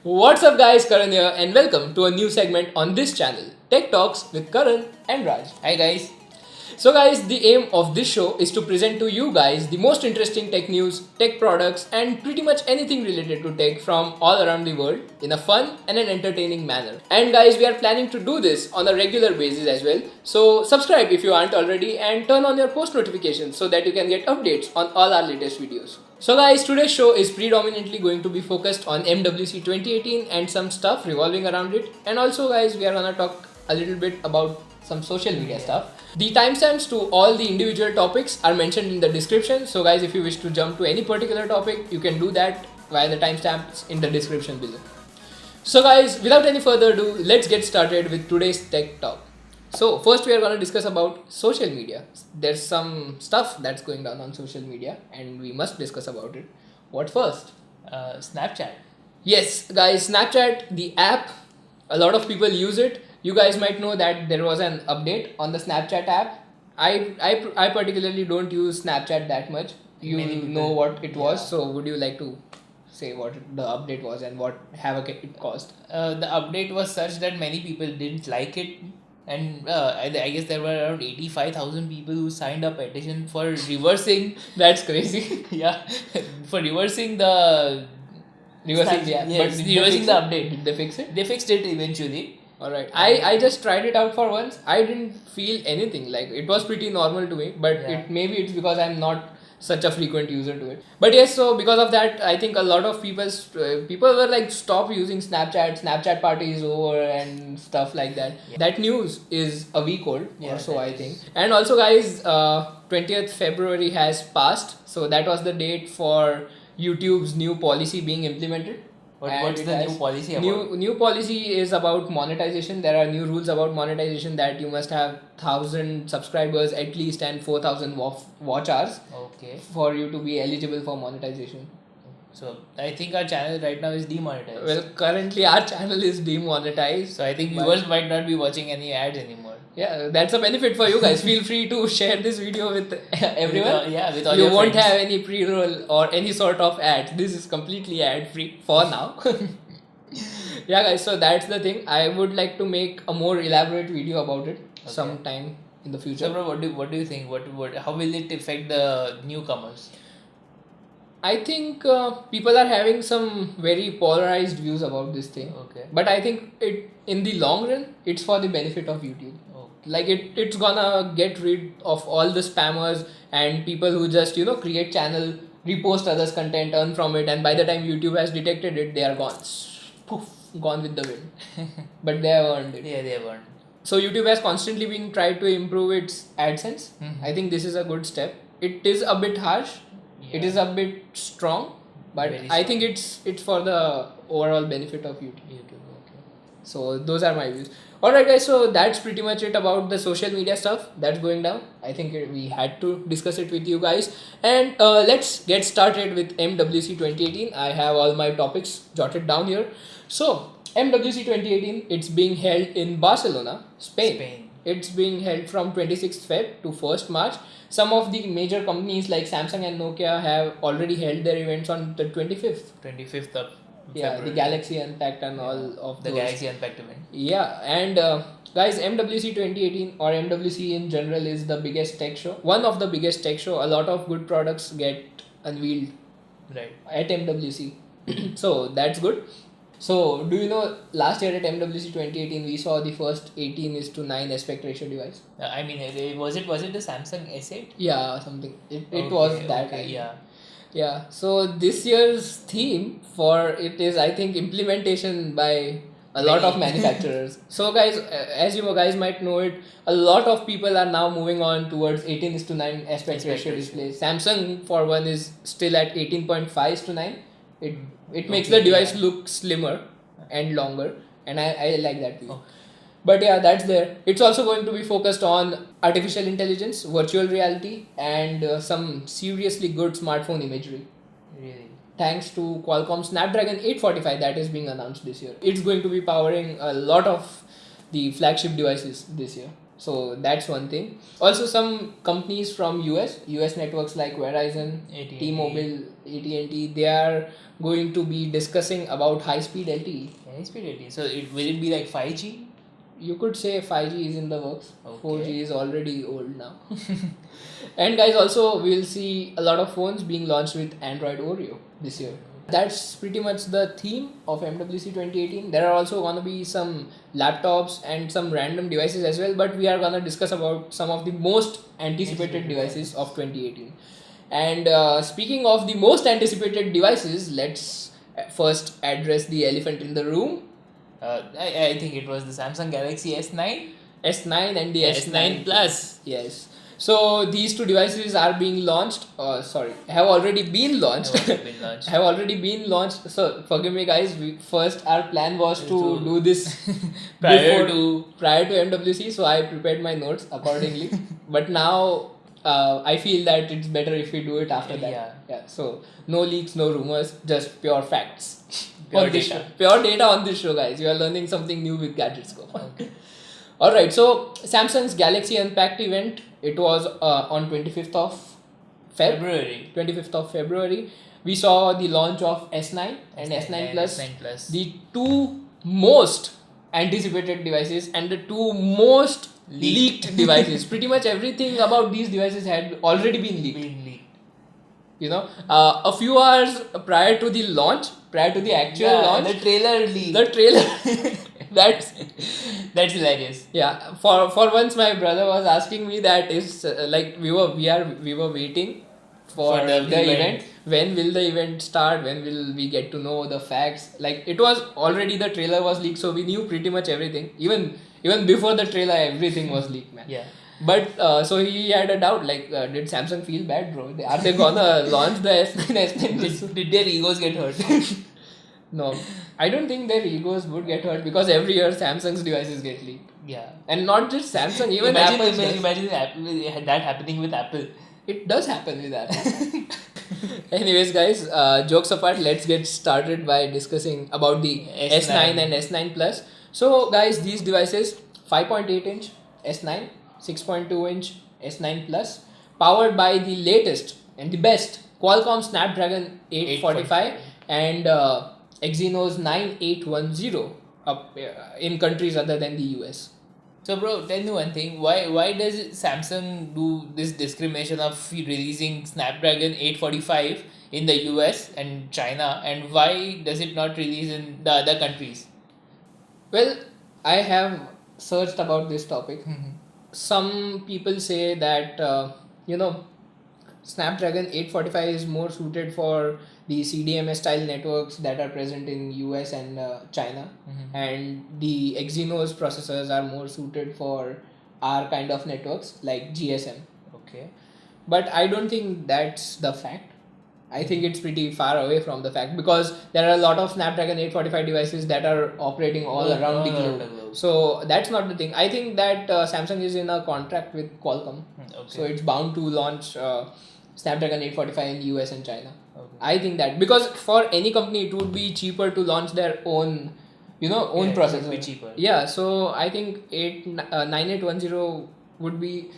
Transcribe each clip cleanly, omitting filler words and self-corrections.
What's up guys, Karan here and welcome to a new segment on this channel, Tech Talks with Karan and Raj. Hi guys. So guys, the aim of this show is to present to you guys the most interesting tech news, tech products and pretty much anything related to tech from all around the world in a fun and an entertaining manner. And guys, we are planning to do this on a regular basis as well. So subscribe if you aren't already and turn on your post notifications so that you can get updates on all our latest videos. So guys, today's show is predominantly going to be focused on MWC 2018 and some stuff revolving around it. And also guys, we are gonna talk a little bit about some social media stuff. The timestamps to all the individual topics are mentioned in the description. So guys, if you wish to jump to any particular topic, you can do that via the timestamps in the description below. So guys, without any further ado, let's get started with today's tech talk. So first we are going to discuss about social media. There's some stuff that's going down on social media and we must discuss about it. What first? Snapchat. Yes guys, Snapchat, the app, a lot of people use it. You guys might know that there was an update on the Snapchat app. I particularly don't use Snapchat that much. You know what it was, so would you like to say what the update was and what havoc it caused? The update was such that many people didn't like it, and I guess there were around 85,000 people who signed a petition for reversing. That's crazy. Yeah, for reversing the Reversing the app. Yes, But reversing the update. Did they fix it? They fixed it eventually. Alright. I just tried it out for once. I didn't feel anything. Like it was pretty normal to me. But maybe it's because I'm not such a frequent user to it. But yes, so because of that, I think a lot of people were like, stop using Snapchat. Snapchat party is over and stuff like that. Yeah. That news is a week old or so, I think. And also guys, 20th February has passed. So that was the date for YouTube's new policy being implemented. What's the new policy about? New policy is about monetization. There are new rules about monetization that you must have 1,000 subscribers at least and 4,000 watch hours. Okay. For you to be eligible for monetization. So I think our channel right now is demonetized. Well, currently our channel is demonetized. So I think viewers might not be watching any ads anymore. Yeah, that's a benefit for you guys. Feel free to share this video with everyone. With all you your won't friends. have any pre-roll or any sort of ads. This is completely ad-free for now. Yeah guys, so that's the thing. I would like to make a more elaborate video about it sometime in the future. So bro, what do you think? How will it affect the newcomers? I think people are having some very polarized views about this thing. Okay. But I think in the long run, it's for the benefit of YouTube. Okay. Like it's gonna get rid of all the spammers and people who just create channel, repost others' content, earn from it, and by the time YouTube has detected it, they are gone. Poof, gone with the wind. But they have earned it. Yeah, they have earned. So YouTube has constantly been tried to improve its AdSense. I think this is a good step. It is a bit harsh. Yeah. It is a bit strong, but I think it's for the overall benefit of YouTube. Okay. So those are my views. Alright guys, so that's pretty much it about the social media stuff that's going down. I think we had to discuss it with you guys. And let's get started with MWC 2018. I have all my topics jotted down here. So MWC 2018, it's being held in Barcelona, Spain. It's being held from 26th Feb to 1st March. Some of the major companies like Samsung and Nokia have already held their events on the 25th. 25th of Yeah, February. the Galaxy Unpacked and all of the those. Galaxy Unpacked event. Yeah, and guys, MWC 2018 or MWC in general is the biggest tech show. One of the biggest tech show. A lot of good products get unveiled at MWC. So that's good. So do you know last year at MWC 2018 we saw the first 18:9 aspect ratio device? I mean, was it the Samsung S8? Yeah, something. It was that. Okay, Yeah. So this year's theme for it is, I think, implementation by a lot of manufacturers. So guys, as you guys might know it, a lot of people are now moving on towards 18:9 aspect ratio displays. Samsung for one is still at 18.5:9. It makes the device look slimmer and longer, and I like that view. But yeah, that's there. It's also going to be focused on artificial intelligence, virtual reality, and some seriously good smartphone imagery. Really? Thanks to Qualcomm Snapdragon 845 that is being announced this year. It's going to be powering a lot of the flagship devices this year. So that's one thing. Also, some companies from US networks like Verizon, AT&T. T-Mobile, AT&T, they are going to be discussing about high-speed LTE. High-speed LTE. So will it be like 5G? You could say 5G is in the works. Okay. 4G is already old now. And guys, also we'll see a lot of phones being launched with Android Oreo this year. That's pretty much the theme of MWC 2018. There are also gonna be some laptops and some random devices as well, but we are gonna discuss about some of the most anticipated devices of 2018. And speaking of the most anticipated devices, let's first address the elephant in the room. I think it was the Samsung Galaxy S9. S9 and the S9 Plus. Yes. So these two devices are being launched. Have already been launched. Have already been launched. So forgive me, guys. Our plan was to do this prior to MWC. So I prepared my notes accordingly. But now I feel that it's better if we do it after that. Yeah. So no leaks, no rumors, just pure facts. Pure data on this show, guys. You are learning something new with GadgetSKOPE. Okay. Alright, so Samsung's Galaxy Unpacked event, it was on 25th of February. 25th of February. We saw the launch of S9 and S9 Plus, the two most anticipated devices and the two most leaked devices. Pretty much everything about these devices had already been leaked. You know, a few hours prior to the launch, prior to the actual launch, the trailer leaked. The trailer. That's hilarious. Yeah, for once my brother was asking me that is like we were waiting for the event. When will the event start? When will we get to know the facts? Like it was already, the trailer was leaked, so we knew pretty much everything. Even before the trailer, everything was leaked, man. Yeah. But so he had a doubt, like did Samsung feel bad, bro? Are they gonna launch the S9? Did their egos get hurt? No, I don't think their egos would get hurt because every year Samsung's devices get leaked. Yeah. And not just Samsung, even Apple. Imagine that happening with Apple. It does happen with Apple. Anyways, guys, jokes apart, let's get started by discussing about the S9 and S9 Plus. So, guys, these devices, 5.8 inch S9, 6.2 inch S9 Plus, powered by the latest and the best Qualcomm Snapdragon 845 and Exynos 9810 in countries other than the US. So bro, tell me one thing, why does Samsung do this discrimination of releasing Snapdragon 845 in the US and China, and why does it not release in the other countries? Well, I have searched about this topic. Some people say that Snapdragon 845 is more suited for the CDMA style networks that are present in US and China, and the Exynos processors are more suited for our kind of networks like GSM. Okay. But I don't think that's the fact. I think it's pretty far away from the fact, because there are a lot of Snapdragon 845 devices that are operating all around the globe. So that's not the thing. I think that Samsung is in a contract with Qualcomm. So it's bound to launch Snapdragon 845 in US and China. I think that because for any company it would be cheaper to launch their own processor. It would be cheaper. Yeah, so I think 9810 would be,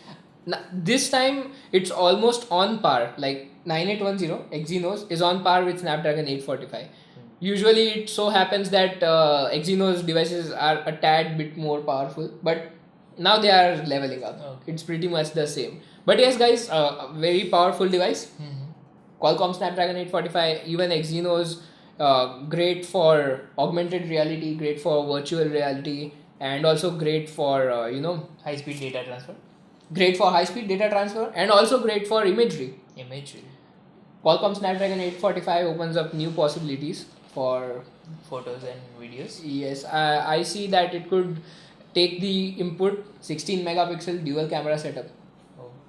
this time it's almost on par. Like 9810 Exynos is on par with Snapdragon 845. Usually it so happens that Exynos devices are a tad bit more powerful, but now they are leveling up. It's pretty much the same. But yes, guys, a very powerful device. Qualcomm Snapdragon 845, even Exynos, great for augmented reality, great for virtual reality, and also great for high-speed data transfer. Great for high-speed data transfer, and also great for imagery. Qualcomm Snapdragon 845 opens up new possibilities for photos and videos. Yes, I see that it could take the input 16 megapixel dual camera setup.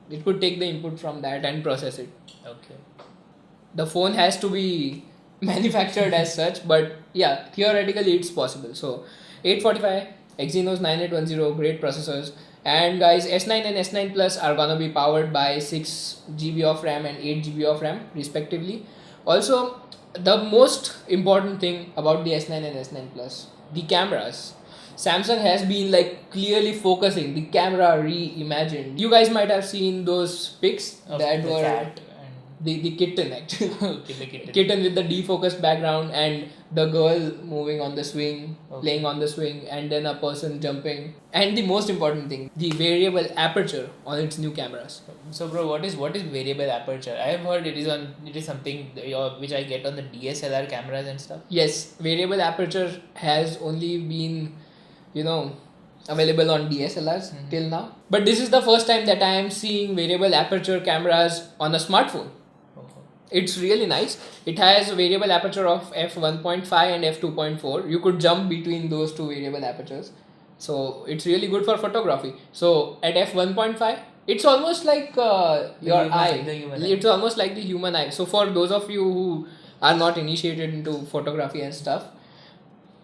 It could take the input from that and process it. Okay. The phone has to be manufactured as such, but yeah, theoretically it's possible. So 845, Exynos 9810, great processors. And guys, S9 and S9 Plus are gonna be powered by 6 GB of RAM and 8 GB of RAM respectively. Also, the most important thing about the S9 and S9 Plus, the cameras. Samsung has been like clearly focusing the camera reimagined. You guys might have seen those pics Of that the were cat the kitten actually. okay, the kitten. Kitten with the defocused background and the girl moving on the swing, Okay. playing on the swing, and then a person jumping. And the most important thing, the variable aperture on its new cameras. So, bro, what is variable aperture? I have heard it is something which I get on the DSLR cameras and stuff. Yes, variable aperture has only been, available on DSLRs till now. But this is the first time that I am seeing variable aperture cameras on a smartphone. It's really nice. It has a variable aperture of f1.5 and f2.4. You could jump between those two variable apertures. So it's really good for photography. So at f1.5, it's almost like your eye. It's almost like the human eye. So for those of you who are not initiated into photography and stuff,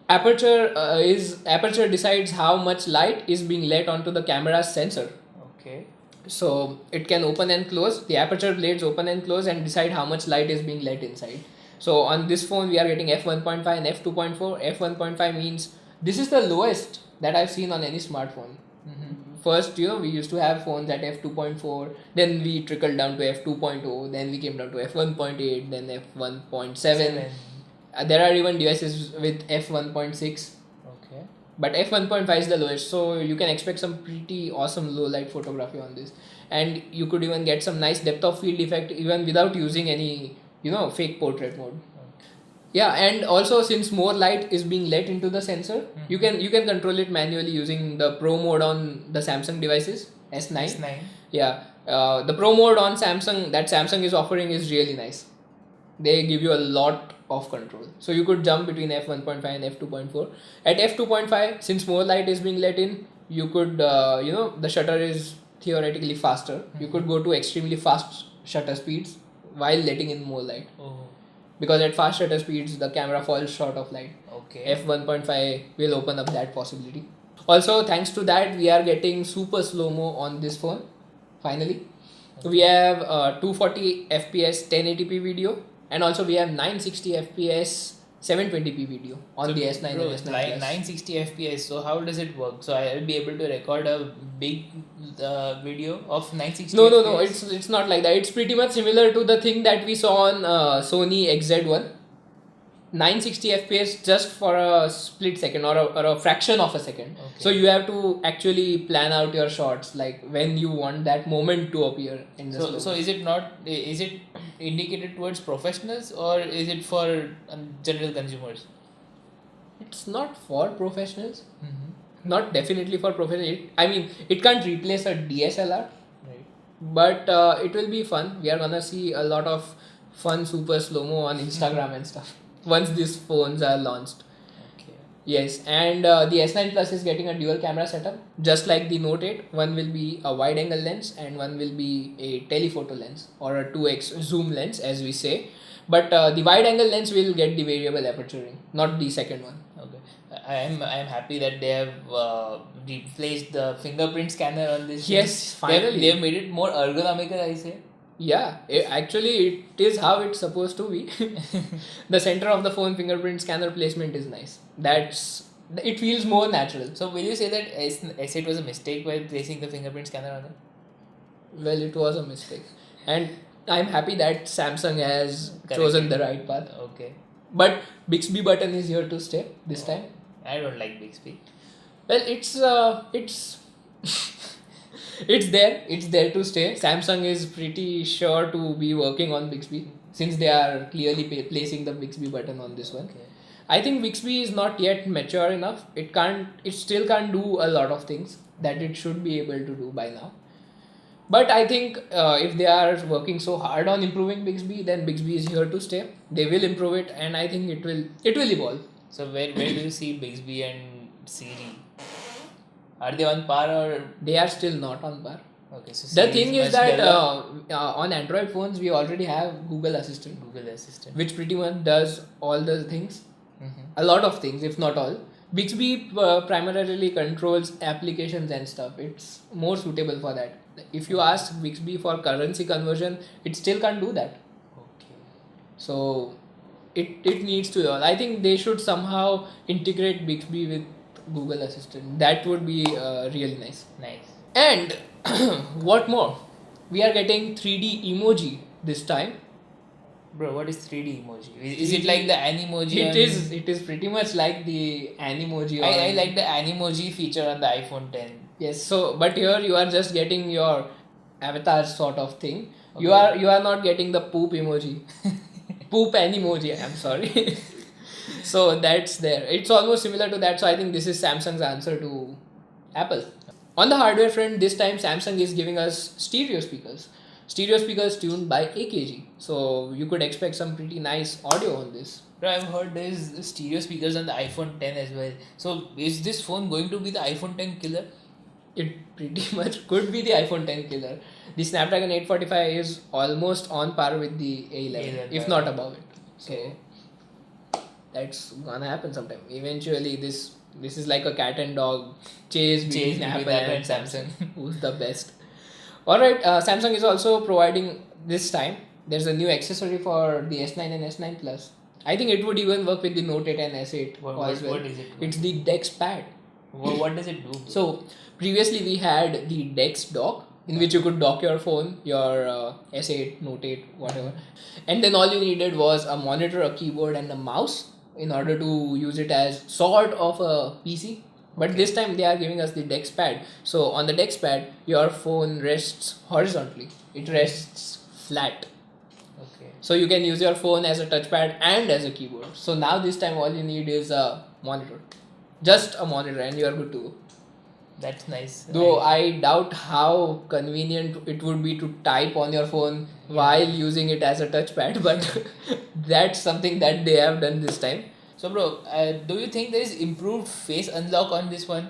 aperture decides how much light is being let onto the camera's sensor. Okay. So it can open and close. The aperture blades open and close and decide how much light is being let inside. So on this phone we are getting f1.5 and f2.4. f1.5 means this is the lowest that I've seen on any smartphone. First, we used to have phones at f2.4, then we trickled down to f2.0, then we came down to f1.8, then f1.7. There are even devices with f1.6. Okay. But f1.5 is the lowest, so you can expect some pretty awesome low light photography on this, and you could even get some nice depth of field effect even without using any fake portrait mode. Yeah, and also since more light is being let into the sensor, you can control it manually using the Pro mode on the Samsung devices S9. S9. Yeah, the Pro mode on Samsung that Samsung is offering is really nice. They give you a lot of control. So you could jump between f1.5 and f2.4. At f2.5, since more light is being let in, you could, the shutter is theoretically faster. You could go to extremely fast shutter speeds while letting in more light. Because at fast shutter speeds, the camera falls short of light. Okay. f1.5 will open up that possibility. Also, thanks to that, we are getting super slow-mo on this phone, finally. We have 240 FPS 1080p video. And also we have 960 FPS 720p video on the S9 and S9 like Plus. 960 FPS. So how does it work? So I'll be able to record a big video of 960. No. It's not like that. It's pretty much similar to the thing that we saw on Sony XZ1. 960 FPS just for a split second or a fraction of a second. Okay. So you have to actually plan out your shots, like when you want that moment to appear in the slow. So is it indicated towards professionals or is it for general consumers? It's not for professionals. Not definitely for professionals. I mean, it can't replace a DSLR. Right. But it will be fun. We are gonna see a lot of fun super slow-mo on Instagram and stuff once these phones are launched. Okay. Yes, and the S9 Plus is getting a dual camera setup, just like the Note 8. One will be a wide angle lens and one will be a telephoto lens or a 2x zoom lens, as we say. But the wide angle lens will get the variable aperturing, not the second one. Okay. I am happy that they have replaced the fingerprint scanner on this. Yes, finally. They have made it more ergonomical, I say. Yeah, actually it is how it's supposed to be. The center of the phone fingerprint scanner placement is nice. It feels more natural. So will you say that S8 was a mistake by placing the fingerprint scanner on it? Well, it was a mistake. And I'm happy that Samsung has chosen the right path. Okay. But Bixby button is here to stay this time. I don't like Bixby. Well, it's it's there to stay. Samsung is pretty sure to be working on Bixby since they are clearly placing the Bixby button on this one. Okay. I think Bixby is not yet mature enough. It still can't do a lot of things that it should be able to do by now. But I think if they are working so hard on improving Bixby, then Bixby is here to stay. They will improve it, and I think it will evolve. So where do you see Bixby and Siri? Are they on par or? They are still not on par. Okay, so The thing is that on Android phones we already have Google Assistant, which pretty much does all the things, a lot of things, if not all. Bixby primarily controls applications and stuff. It's more suitable for that. If you ask Bixby for currency conversion, it still can't do that. Okay. So it needs to. I think they should somehow integrate Bixby with Google Assistant. That would be really nice. Nice. And what more? We are getting 3D emoji this time. Bro, what is 3D emoji? Is it like the Animoji? It is pretty much like the Animoji. I like the Animoji feature on the iPhone 10. Yes, so but here you are just getting your avatar sort of thing. Okay. You are not getting the poop emoji. Poop Animoji, I'm sorry. So that's there. It's almost similar to that. So I think this is Samsung's answer to Apple. On the hardware front, this time Samsung is giving us stereo speakers. Stereo speakers tuned by AKG. So you could expect some pretty nice audio on this. Bro, I've heard there's stereo speakers on the iPhone 10 as well. So is this phone going to be the iPhone 10 killer? It pretty much could be the iPhone 10 killer. The Snapdragon 845 is almost on par with the A11, if not above it. So that's gonna happen sometime. Eventually, this is like a cat and dog chase between Apple and Samsung. Who's the best? Alright, Samsung is also providing this time. There's a new accessory for the S9 and S9 Plus. I think it would even work with the Note 8 and S8 as well. What is it? It's the Dex Pad. What does it do? So previously we had the Dex dock in which you could dock your phone, your S8, Note 8, whatever. And then all you needed was a monitor, a keyboard and a mouse in order to use it as sort of a PC. But this time they are giving us the Dex Pad. So on the Dex Pad, your phone rests horizontally. It rests flat. Okay. So you can use your phone as a touchpad and as a keyboard. So now this time all you need is a monitor. Just a monitor and you are good to go. That's nice. Though I doubt how convenient it would be to type on your phone while using it as a touchpad. But that's something that they have done this time. So bro, do you think there is improved face unlock on this one?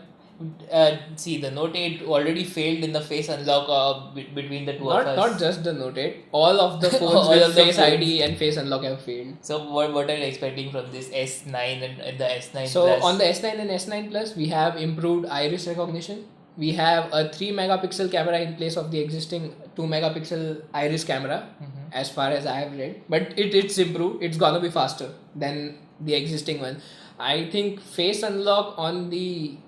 See, the Note 8 already failed in the face unlock between the two of us. Not just the Note 8. All of the phones with Face ID and Face Unlock have failed. So what are you expecting from this S9 and the S9 So Plus? on the S9 and S9 Plus, we have improved iris recognition. We have a 3 megapixel camera in place of the existing 2 megapixel iris camera, as far as I have read. But it's improved. It's gonna be faster than the existing one. I think Face Unlock on the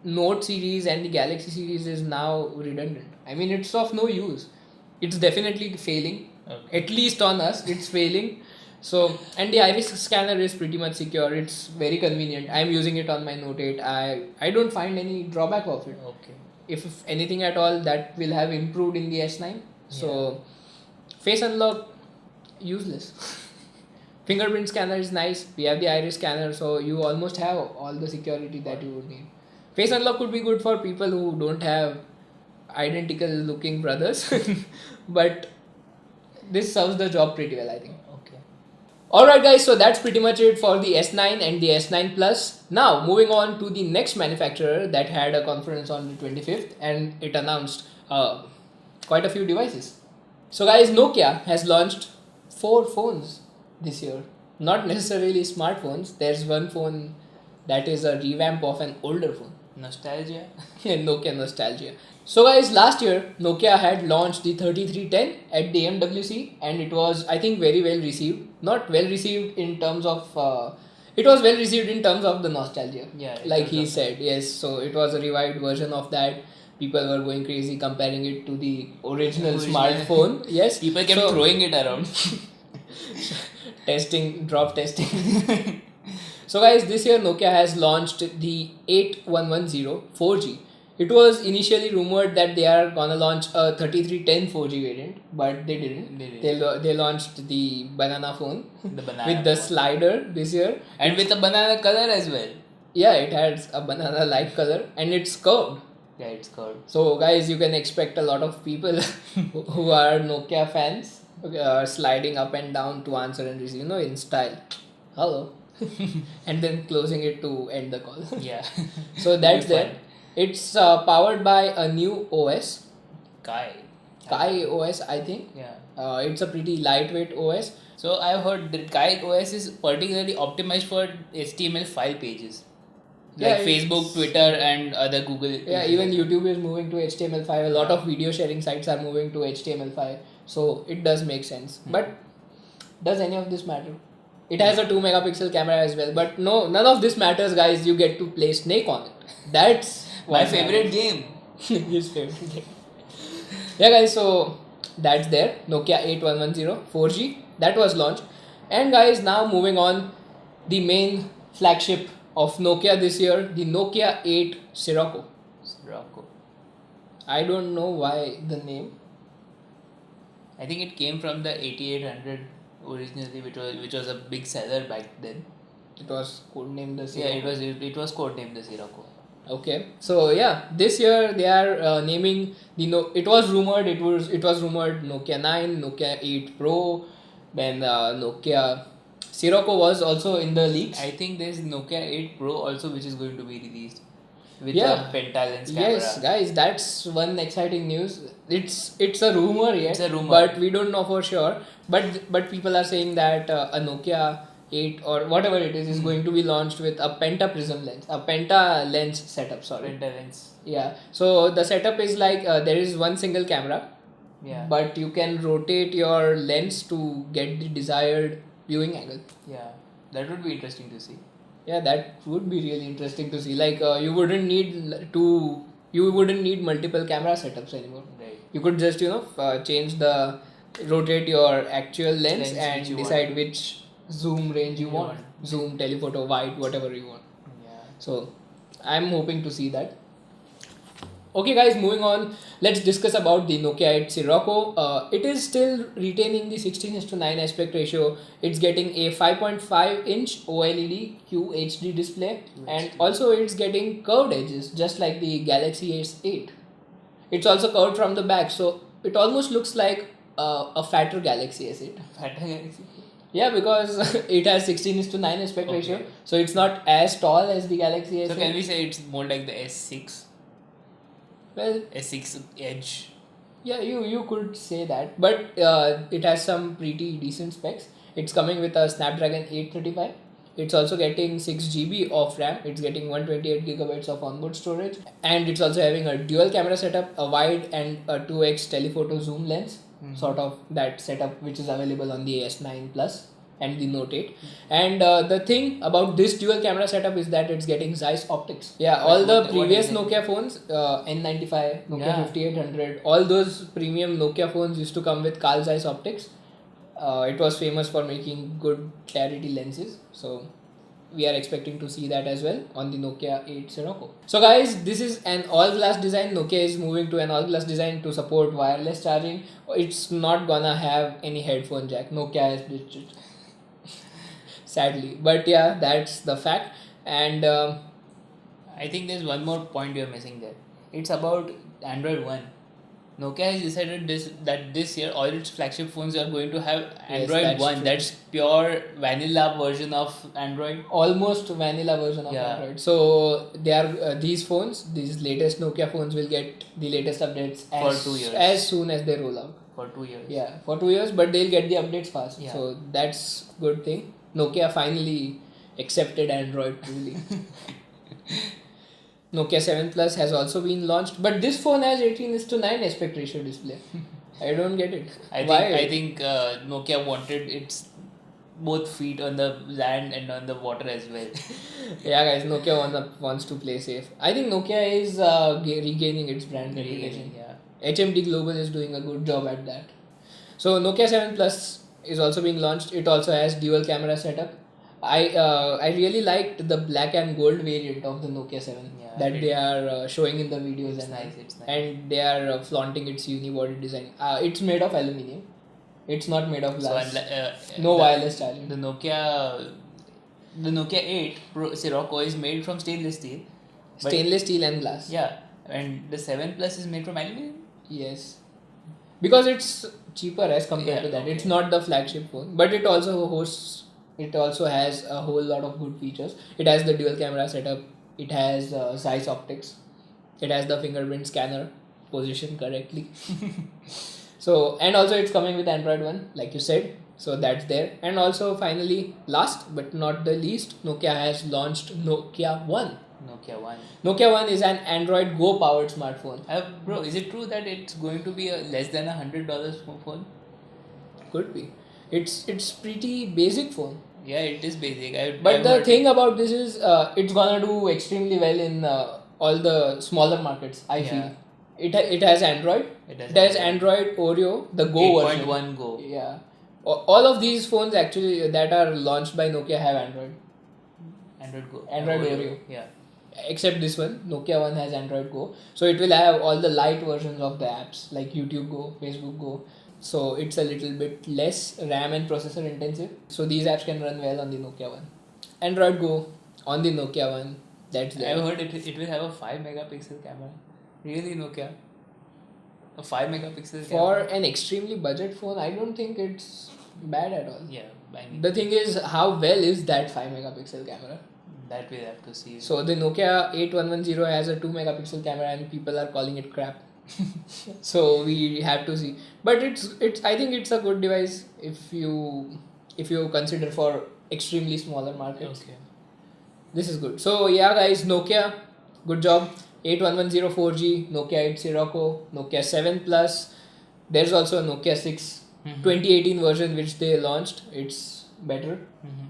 Note series and the Galaxy series is now redundant. I mean, it's of no use. It's definitely failing. Okay. At least on us, it's failing. So, and the iris scanner is pretty much secure. It's very convenient. I'm using it on my Note 8. I don't find any drawback of it. Okay. If anything at all, that will have improved in the S9. So, Face Unlock, useless. Fingerprint scanner is nice. We have the iris scanner, so you almost have all the security that you would need. Face Unlock could be good for people who don't have identical looking brothers. But this serves the job pretty well, I think. Okay. Alright guys, so that's pretty much it for the S9 and the S9 Plus. Now moving on to the next manufacturer that had a conference on the 25th and it announced quite a few devices. So guys, Nokia has launched 4 phones this year. Not necessarily smartphones. There's one phone that is a revamp of an older phone. Nostalgia? Nokia nostalgia. So guys, last year Nokia had launched the 3310 at the MWC and it was, I think, very well received. Not well received in terms of it was well received in terms of the nostalgia. Yeah. Like he said, yes. So it was a revived version of that. People were going crazy comparing it to the original smartphone. Yes. People kept throwing it around. Drop testing. So guys, this year Nokia has launched the 8110 4G. It was initially rumored that they are gonna launch a 3310 4G variant, but they didn't. They launched the banana phone with the slider this year. And with a banana color as well. Yeah, it has a banana-like color and it's curved. Yeah, it's curved. So guys, you can expect a lot of people who are Nokia fans sliding up and down to answer and receive, in style. Hello. And then closing it to end the call. Yeah. So that's there. It's powered by a new OS. Kai OS, I think. Yeah. It's a pretty lightweight OS. So I've heard that Kai OS is particularly optimized for HTML file pages. Like Facebook, Twitter and other Google. Yeah, even YouTube is moving to HTML5. A lot of video sharing sites are moving to HTML5. So it does make sense. But does any of this matter? It has a 2 megapixel camera as well. But no, none of this matters, guys. You get to play Snake on it. That's My what favorite game. His favorite game. Yeah, guys. So that's there. Nokia 8110 4G that was launched. And guys, now moving on, the main flagship of Nokia this year, the Nokia 8 Sirocco. Sirocco. I don't know why the name. I think it came from the 8800 originally, which was a big seller back then. It was codenamed the Yeah, Sirocco. it was codenamed the Sirocco. Okay, so yeah, this year they are naming the It was rumored Nokia 9, Nokia 8 Pro, then Nokia Sirocco was also in the leaks. I think there's Nokia 8 Pro also, which is going to be released with Yeah. a penta-lens camera. Yes, guys, that's one exciting news. It's a rumor yet, It's a rumor. but we don't know for sure. But people are saying that a Nokia 8 or whatever it is going to be launched with a penta lens setup. Sorry. Penta-lens. Yeah. So the setup is like there is one single camera, Yeah. but you can rotate your lens to get the desired viewing angle. Yeah. That would be interesting to see. Yeah, that would be really interesting to see. Like you wouldn't need multiple camera setups anymore. Right. You could just rotate your actual lens and which you decide which zoom range you want. want. Zoom, telephoto, wide, whatever you want. Yeah. So I'm hoping to see that. Okay guys, moving on, let's discuss about the Nokia 8 Sirocco. It is still retaining the 16:9 aspect ratio. It's getting a 5.5 inch OLED QHD display, and also it's getting curved edges just like the Galaxy S8. It's also curved from the back, so it almost looks like a fatter Galaxy S8. Fatter Galaxy. Yeah, because it has 16:9 aspect ratio, Okay. so it's not as tall as the Galaxy S8. So can we say it's more like the S6? Well, S6 Edge. yeah, you could say that, but it has some pretty decent specs. It's coming with a Snapdragon 835. It's also getting 6 GB of RAM. It's getting 128 gigabytes of onboard storage, and it's also having a dual camera setup, a wide and a 2x telephoto zoom lens, sort of that setup which is available on the S9 Plus and the Note 8. And the thing about this dual camera setup is that it's getting Zeiss optics. Yeah, all the what previous is it? Nokia phones, N95, Nokia Yeah. 5800, all those premium Nokia phones used to come with Carl Zeiss optics. It was famous for making good clarity lenses, so we are expecting to see that as well on the Nokia 8 Sirocco. So guys, this is an all-glass design. Nokia is moving to an all-glass design to support wireless charging. It's not gonna have any headphone jack. Nokia has ditched it. Sadly, but yeah, that's the fact. And I think there's one more point you're missing there. It's about Android One. Nokia has decided that this year all its flagship phones are going to have Android that's One. true. That's pure vanilla version of Android. almost vanilla version of Yeah. Android. So they are these latest Nokia phones will get the latest updates For 2 years. as soon as they roll out. For 2 years. Yeah, for 2 years, but they'll get the updates fast. Yeah. So that's good thing. Nokia finally accepted Android truly. Nokia 7 Plus has also been launched, but this phone has 18:9 aspect ratio display. I don't get it. Why? I think Nokia wanted its both feet on the land and on the water as well. Yeah, guys, Nokia wants to play safe. I think Nokia is regaining its brand reputation. Yeah. HMD Global is doing a good job at that. So Nokia 7 Plus is also being launched. It also has dual camera setup. I really liked the black and gold variant of the Nokia 7 Yeah, that it- they are showing in the videos. It's and nice, it's nice. And they are flaunting its unibody design. It's made of aluminium. It's not made of So glass. unli- No wireless charging. The Nokia 8 Pro Sirocco is made from stainless steel. But Stainless steel and glass. yeah, and the 7 Plus is made from aluminum. Yes. Because it's cheaper as compared Yeah, to that. okay. It's not the flagship phone, but it also has a whole lot of good features. It has the dual camera setup. It has Zeiss optics. It has the fingerprint scanner positioned correctly. So, and also it's coming with Android One, like you said. So that's there. And also finally, last but not the least, Nokia has launched Nokia One. Nokia 1. Nokia One is an Android Go powered smartphone. Bro, is it true that it's going to be a less than $100 phone? Could be. It's pretty basic phone. Yeah, it is basic. But I've the heard thing about this is it's gonna do extremely well in all the smaller markets, I Yeah. feel. It has Android. It has It has Android Oreo, the Go version. 8.1 Go. Yeah. All of these phones actually that are launched by Nokia have Android. Android Go. Android Oreo. Yeah. Except this one, Nokia one has Android Go. So it will have all the light versions of the apps like YouTube Go, Facebook Go. So it's a little bit less RAM and processor intensive. So these apps can run well on the Nokia one. Android Go on the Nokia one. That's there. I've heard it will have a 5 megapixel camera. Really, Nokia? A 5 megapixel For camera? an extremely budget phone, I don't think it's bad at all. Yeah, I mean, The thing is, how well is that 5 megapixel camera? that we'll have to see. So the Nokia 8110 has a 2 megapixel camera and people are calling it crap. So we have to see. But it's I think it's a good device if you consider for extremely smaller markets. Okay. This is good. So yeah guys, Nokia, good job. 8110 4G, Nokia 8 Sirocco, Nokia 7 Plus. There's also a Nokia 6 2018 version which they launched. It's better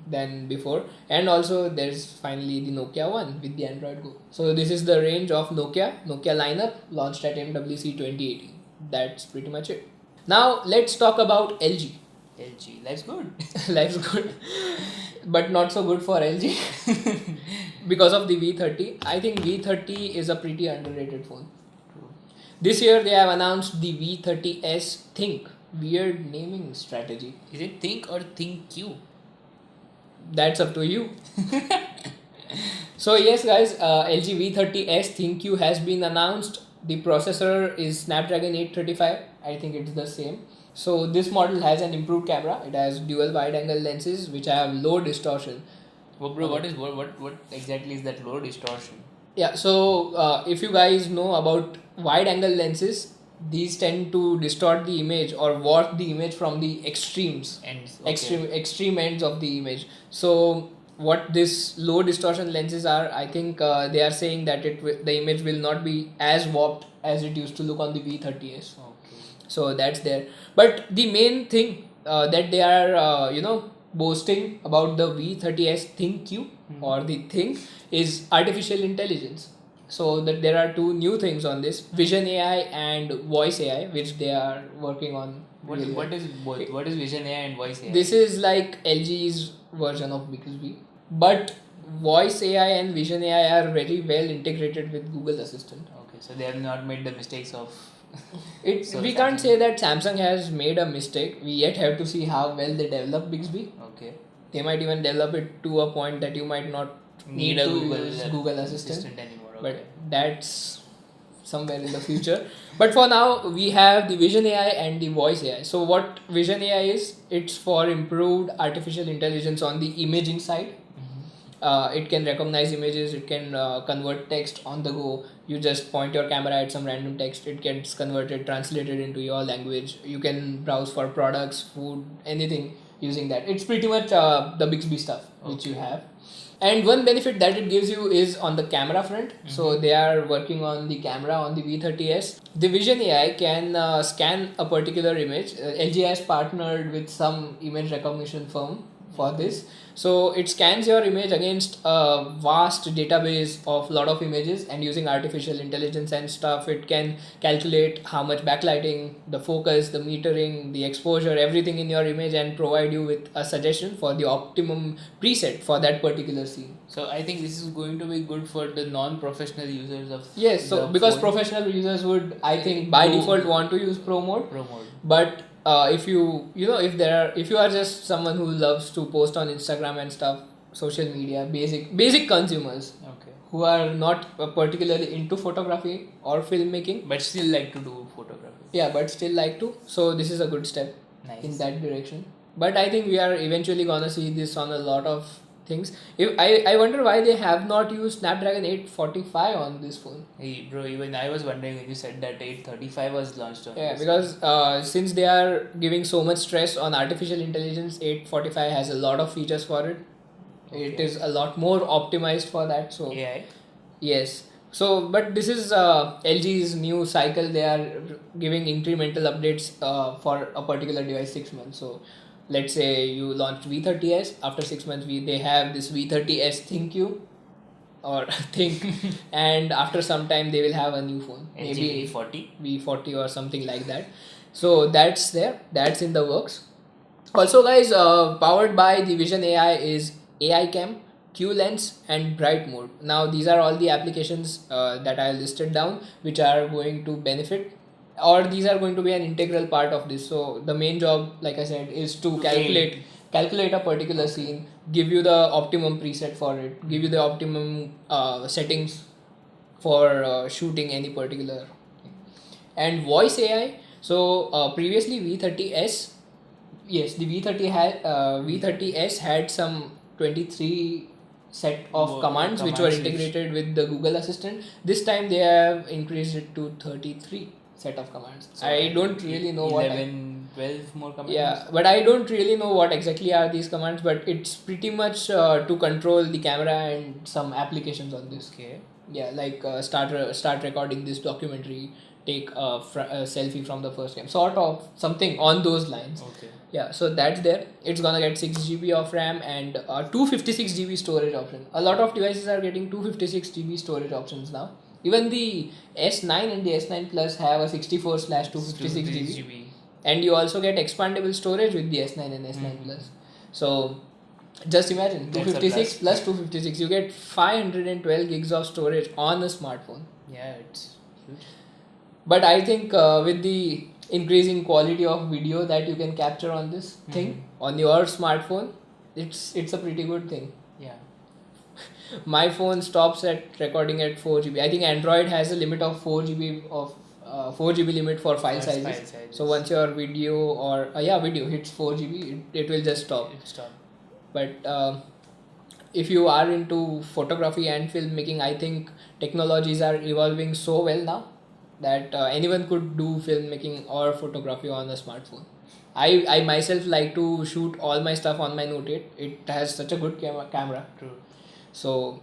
than before, and also there's finally the Nokia 1 with the Android Go. So this is the range of Nokia lineup launched at MWC 2018. That's pretty much it. Now let's talk about LG. LG, life's good. Life's good, but not so good for LG because of the V30. I think V30 is a pretty underrated phone. True. This year they have announced the V30s ThinQ. Weird naming strategy. Is it Think or ThinQ? That's up to you. So yes guys, LG V30s ThinQ has been announced. The processor is Snapdragon 835. I think it's the same. So this model has an improved camera. It has dual wide angle lenses which have low distortion. Well, bro, what exactly is that low distortion? Yeah, so if you guys know about wide angle lenses, these tend to distort the image or warp the image from the extremes. Ends. Okay. Extreme ends of the image. So what this low distortion lenses are, I think they are saying that the image will not be as warped as it used to look on the V30s. Okay. So that's there. But the main thing that they are boasting about the V30s ThinQ or the ThinQ is artificial intelligence. So that there are two new things on this, Vision AI and Voice AI, which they are working on. What is both? What is Vision AI and Voice AI? This is like LG's version of Bixby, but Voice AI and Vision AI are very well integrated with Google Assistant. Okay, so they have not made the mistakes of. We can't say that Samsung has made a mistake. We yet have to see how well they develop Bixby. Okay. They might even develop it to a point that you might not need a to Google use Google Assistant anymore. Okay. But that's somewhere in the future. But for now, we have the Vision AI and the Voice AI. So what Vision AI is, it's for improved artificial intelligence on the imaging side. It can recognize images, it can convert text on the go. You just point your camera at some random text, it gets converted, translated into your language. You can browse for products, food, anything using that. It's pretty much the Bixby stuff which you have. And one benefit that it gives you is on the camera front. So they are working on the camera on the V30s. The Vision AI can scan a particular image. LG has partnered with some image recognition firm for this. So it scans your image against a vast database of lot of images, and using artificial intelligence and stuff, it can calculate how much backlighting, the focus, the metering, the exposure, everything in your image, and provide you with a suggestion for the optimum preset for that particular scene. So I think this is going to be good for the non-professional users of. Yes, so because phone. professional users would, I think, by default want to use Pro mode. But if you are just someone who loves to post on Instagram and stuff, social media, basic consumers, Okay. who are not particularly into photography or filmmaking, But still like to do photography. yeah, but still like to. So this is a good step Nice. in that direction. But I think we are eventually gonna see this on a lot of things. I wonder why they have not used Snapdragon 845 on this phone. Hey, bro, even I was wondering when you said that 835 was launched on Yeah, this. because since they are giving so much stress on artificial intelligence, 845 has a lot of features for it. It Okay. is a lot more optimized for that. So AI. yes. So, but this is LG's new cycle. They are giving incremental updates for a particular device 6 months. So let's say you launched V30s, after 6 months they have this V30s ThinQ or Think, and after some time they will have a new phone, maybe V40 or something like that. So that's there, that's in the works. Also guys, powered by the Vision AI is AI Cam, Q Lens and Bright Mode. Now these are all the applications that I listed down, which are going to benefit, or these are going to be an integral part of this. So the main job, like I said, is to calculate a particular scene, give you the optimum preset for it, give you the optimum settings for shooting any particular thing. And voice AI. So previously V30s, yes, the V30s had some 23 set of commands which were integrated with the Google Assistant. This time they have increased it to 33 set of commands. So I don't really know 12 more commands. Yeah, but I don't really know what exactly are these commands, but it's pretty much to control the camera and some applications on this. Okay. Yeah, like start recording this documentary, take a selfie from the first cam, sort of something on those lines. Okay. Yeah, so that's there. It's gonna get 6 GB of RAM and 256 GB storage option. A lot of devices are getting 256 GB storage options now. Even the S9 and the S9 Plus have a 64/256 GB. And you also get expandable storage with the S9 and S9 Plus. So just imagine, 256 plus 256, you get 512 gigs of storage on a smartphone. Yeah, it's huge. But I think with the increasing quality of video that you can capture on this thing on your smartphone, it's a pretty good thing. Yeah. My phone stops at recording at 4 GB. I think Android has a limit of 4 GB of 4 GB limit for file sizes. So once your video or video hits 4 GB, it will just stop. But if you are into photography and filmmaking, I think technologies are evolving so well now that anyone could do filmmaking or photography on a smartphone. I myself like to shoot all my stuff on my Note 8. It has such a good camera. True. So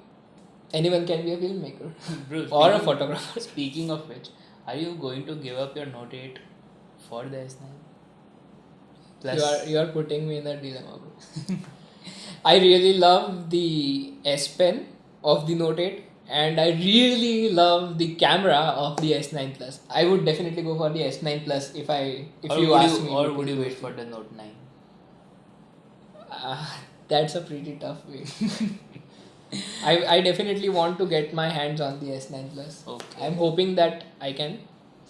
anyone can be a filmmaker Bro, or a photographer. Speaking of which, are you going to give up your Note 8 for the S9? Plus, you are putting me in a dilemma, bro. I really love the S Pen of the Note 8 and I really love the camera of the S9 Plus. I would definitely go for the S9 Plus if you ask me. Or would you wait for the Note 9? That's a pretty tough way. I definitely want to get my hands on the S9 Plus. Okay. I'm hoping that I can.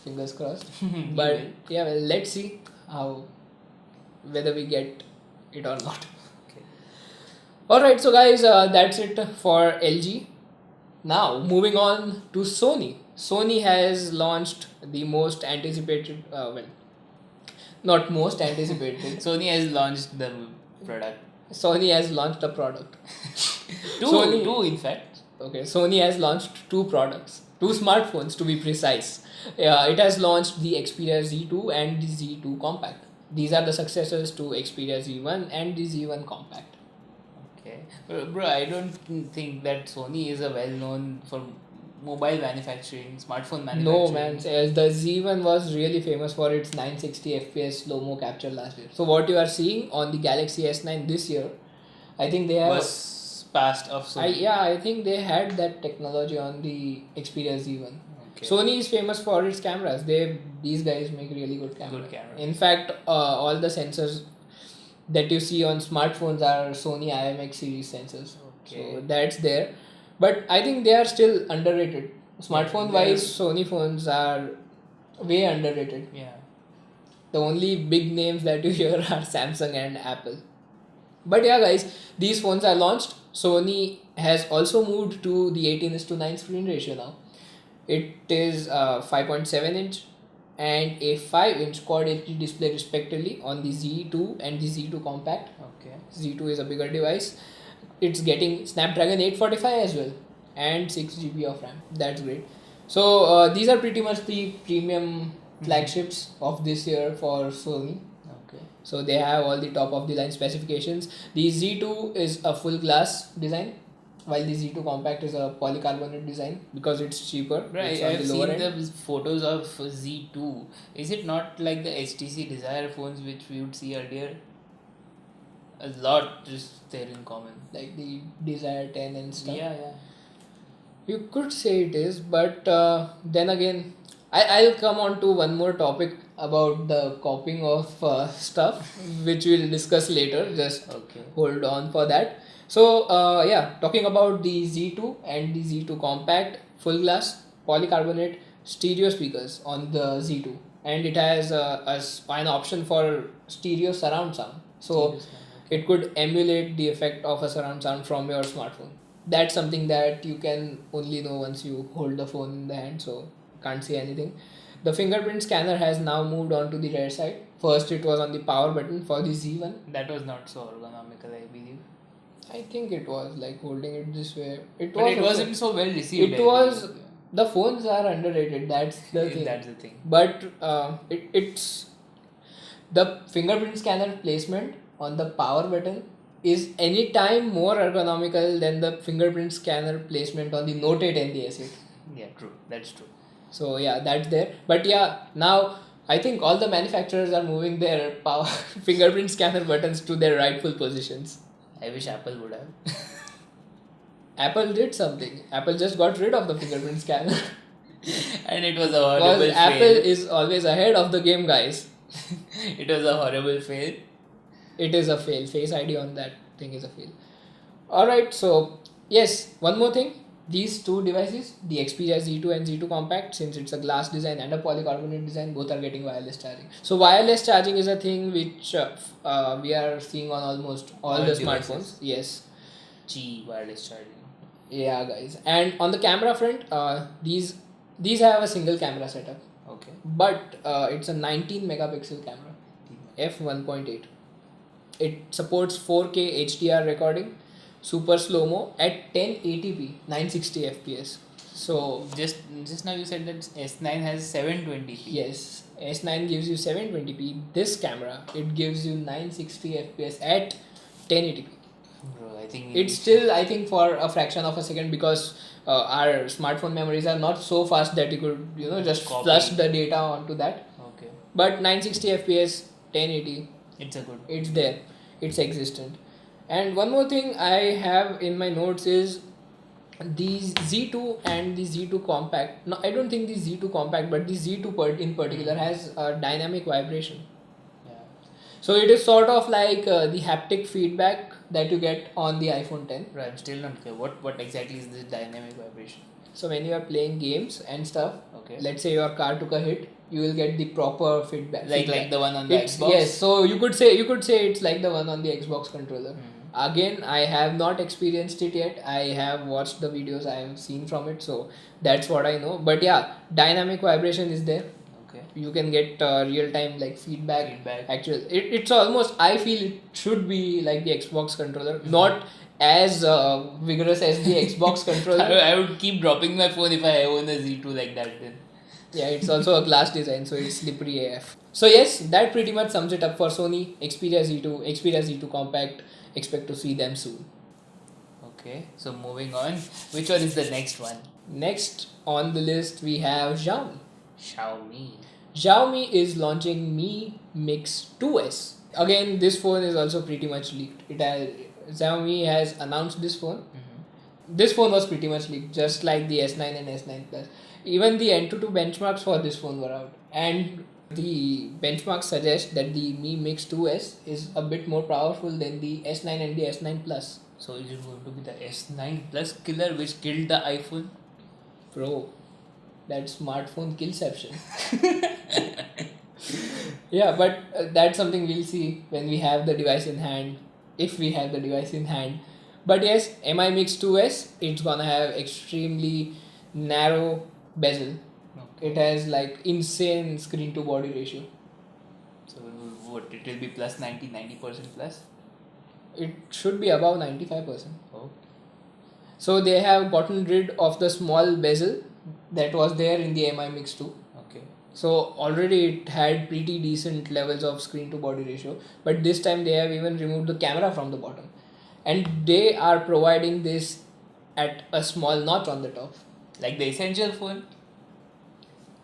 Fingers crossed. But yeah, well, let's see whether we get it or not. Okay. Alright, so guys, that's it for LG. Now, moving on to Sony. Sony has launched the most anticipated, not most anticipated. Sony has launched the product. Sony has launched a product. Two in fact. Okay, Sony has launched two products, two smartphones to be precise. It has launched the Xperia Z2 and the Z2 Compact. These are the successors to Xperia Z1 and the Z1 Compact. Okay, bro, I don't think that Sony is a well-known for mobile manufacturing, smartphone manufacturing. No man, the Z1 was really famous for its 960 FPS slow-mo capture last year. So what you are seeing on the Galaxy S9 this year, I think they have... was past of Sony. I think they had that technology on the Xperia Z1. Okay. Sony is famous for its cameras. These guys make really good cameras. In fact, all the sensors that you see on smartphones are Sony IMX series sensors. Okay. So that's there. But I think they are still underrated. Smartphone wise, Sony phones are way underrated. Yeah. The only big names that you hear are Samsung and Apple. But yeah guys, these phones are launched. Sony has also moved to the 18:9 screen ratio now. It is 5.7 inch and a 5 inch Quad HD display respectively on the Z2 and the Z2 Compact. Okay. Z2 is a bigger device. It's getting Snapdragon 845 as well and 6 GB of RAM. That's great. So these are pretty much the premium flagships of this year for Sony. Okay. So they have all the top of the line specifications. The Z2 is a full glass design, while the Z2 Compact is a polycarbonate design because it's cheaper. Right, I've seen the photos of Z2. Is it not like the HTC Desire phones which we would see earlier? A lot is there in common. like the Desire 10 and stuff. Yeah. You could say it is, but then again, I'll come on to one more topic about the copying of stuff, which we'll discuss later. Just Okay. hold on for that. So, yeah, talking about the Z2 and the Z2 Compact, full glass, polycarbonate, stereo speakers on the Z2. And it has an option for stereo surround sound. So, it could emulate the effect of a surround sound from your smartphone. That's something that you can only know once you hold the phone in the hand, so can't see anything. The fingerprint scanner has now moved on to the rear side. First, it was on the power button for the Z1. That was not so ergonomical, I believe. I think it was like holding it this way. But it wasn't so well received. It was. The phones are underrated. That's the thing. That's the thing. But it's the fingerprint scanner placement on the power button is any time more ergonomical than the fingerprint scanner placement on the Note 8 and the S8. Yeah, true. That's true. So yeah, that's there. But yeah, now I think all the manufacturers are moving their power fingerprint scanner buttons to their rightful positions. I wish Apple would have. Apple did something. Apple just got rid of the fingerprint scanner. And it was a horrible Because fail. Apple is always ahead of the game, guys. It was a horrible fail. It is a fail. Face ID on that thing is a fail. Alright, so yes, one more thing. These two devices, the Xperia Z2 and Z2 Compact, since it's a glass design and a polycarbonate design, both are getting wireless charging. So wireless charging is a thing which we are seeing on almost all the devices. smartphones. Yes. Wireless charging. Yeah, guys. And on the camera front, these have a single camera setup. Okay. But it's a 19 megapixel camera, f1.8. It supports 4K HDR recording, super slow-mo at 1080p, 960 fps. So just now you said that S9 has 720p. yes, S9 gives you 720p. This camera, it gives you 960 fps at 1080p. Bro, I think It's still, I think, for a fraction of a second, because our smartphone memories are not so fast that you could, just Copy. flush the data onto that. Okay. But 960 fps, 1080, It's a good. it's there, it's existent. And one more thing I have in my notes is the Z2 and the Z2 Compact. No, I don't think the Z2 Compact, but the Z2 in particular has a dynamic vibration. Yeah. So it is sort of like the haptic feedback that you get on the iPhone 10. Bro, I'm still not clear. What exactly is this dynamic vibration? So when you are playing games and stuff, Okay. let's say your car took a hit, you will get the proper feedback. Like the one on the Xbox? Yes, so you could say it's like the one on the Xbox controller. Mhm. Again, I have not experienced it yet. I have watched the videos, I have seen from it, so that's what I know. But yeah, dynamic vibration is there. Okay. You can get real time like feedback. Feedback. Actually, it's almost, I feel it should be like the Xbox controller, not as vigorous as the Xbox controller. I would keep dropping my phone if I own a Z2 like that then. Yeah, it's also a glass design, so it's slippery AF. So yes, that pretty much sums it up for Sony, Xperia Z2 Compact. Expect to see them soon. Okay, so moving on. Which one is the next one? Next on the list we have Xiaomi. Xiaomi. Xiaomi is launching Mi Mix2S. Again, this phone is also pretty much leaked. Xiaomi has announced this phone. Mm-hmm. This phone was pretty much leaked, just like the S9 and S9 Plus. Even the Antutu benchmarks for this phone were out, and the benchmarks suggest that the Mi Mix2S is a bit more powerful than the S9 and the S9 Plus. So is it going to be the S9 Plus killer which killed the iPhone? Bro, that's smartphone killception. Yeah, but that's something we'll see when we have the device in hand, if we have the device in hand. But yes, Mi Mix2S, it's gonna have extremely narrow bezel. Okay. It has like insane screen to body ratio. So what, it will be plus 90% plus? It should be above 95%. Oh. So they have gotten rid of the small bezel that was there in the Mi Mix 2. Okay. So already it had pretty decent levels of screen to body ratio, but this time they have even removed the camera from the bottom, and they are providing this at a small notch on the top. Like the essential phone?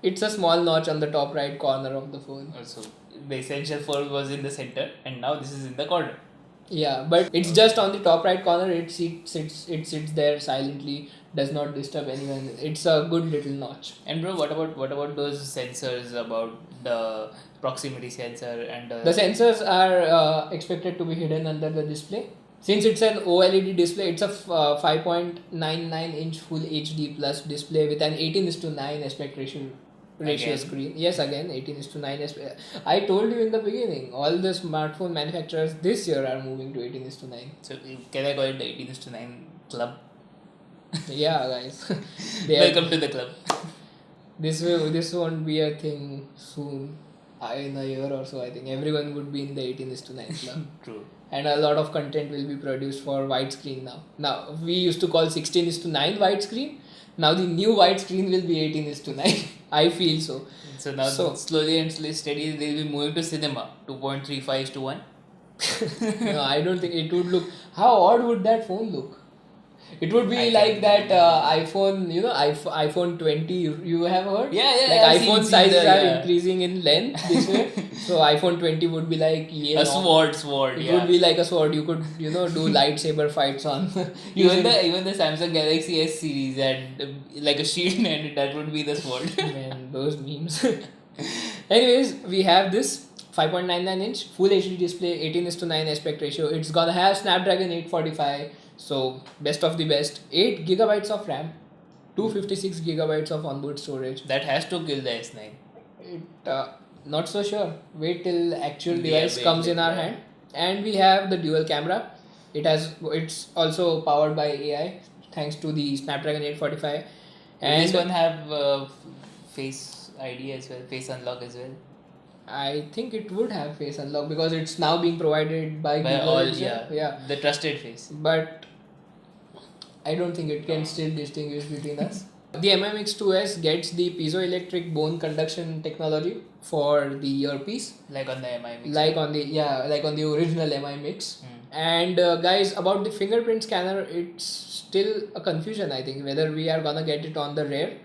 It's a small notch on the top right corner of the phone. Also, the essential phone was in the center and now this is in the corner. Yeah, but it's just on the top right corner. It sits there silently, does not disturb anyone. It's a good little notch. And bro, what about those sensors, about the proximity sensor and The sensors are expected to be hidden under the display. Since it's an OLED display, it's a 5.99-inch Full HD plus display with an 18:9 aspect ratio Again? screen. Yes, again 18:9 aspect. I told you in the beginning, all the smartphone manufacturers this year are moving to 18:9. So can I call it the 18:9 club? Yeah, guys. They are- Welcome to the club. this won't be a thing soon. In a year or so, I think everyone would be in the 18:9 club. True. And a lot of content will be produced for widescreen now. Now, we used to call 16:9 widescreen. Now, the new widescreen will be 18:9. I feel so. So now slowly and steady they'll be moving to cinema 2.35:1. No, I don't think it would look. How odd would that phone look? It would be I like can- that iPhone, iPhone 20. You have heard? Yeah, Like I've iPhone seen sizes that, are yeah. increasing in length this way. So iPhone 20 would be like A sword. It Yeah. would be like a sword. You could do lightsaber fights on. Even the Samsung Galaxy S series had like a shield, and that would be the sword. Man, those memes. Anyways, we have this 5.99-inch Full HD display, 18:9 aspect ratio. It's gonna have Snapdragon 845, so best of the best. 8 gigabytes of RAM, 256 gigabytes of onboard storage. That has to kill the S9. Not so sure. Wait till actual Yeah, device wait, comes in our yeah. hand. And we have the dual camera. It's also powered by AI thanks to the Snapdragon 845. And this And one have Face ID as well, Face Unlock as well. I think it would have face unlock because it's now being provided by By Google all, itself. yeah, the trusted face. But I don't think it can still distinguish between us. The Mi Mix2S gets the piezoelectric bone conduction technology for the earpiece, Like on the Mi Mix. like on the original Mi Mix. Hmm. And guys, about the fingerprint scanner, it's still a confusion. I think whether we are gonna get it on the rear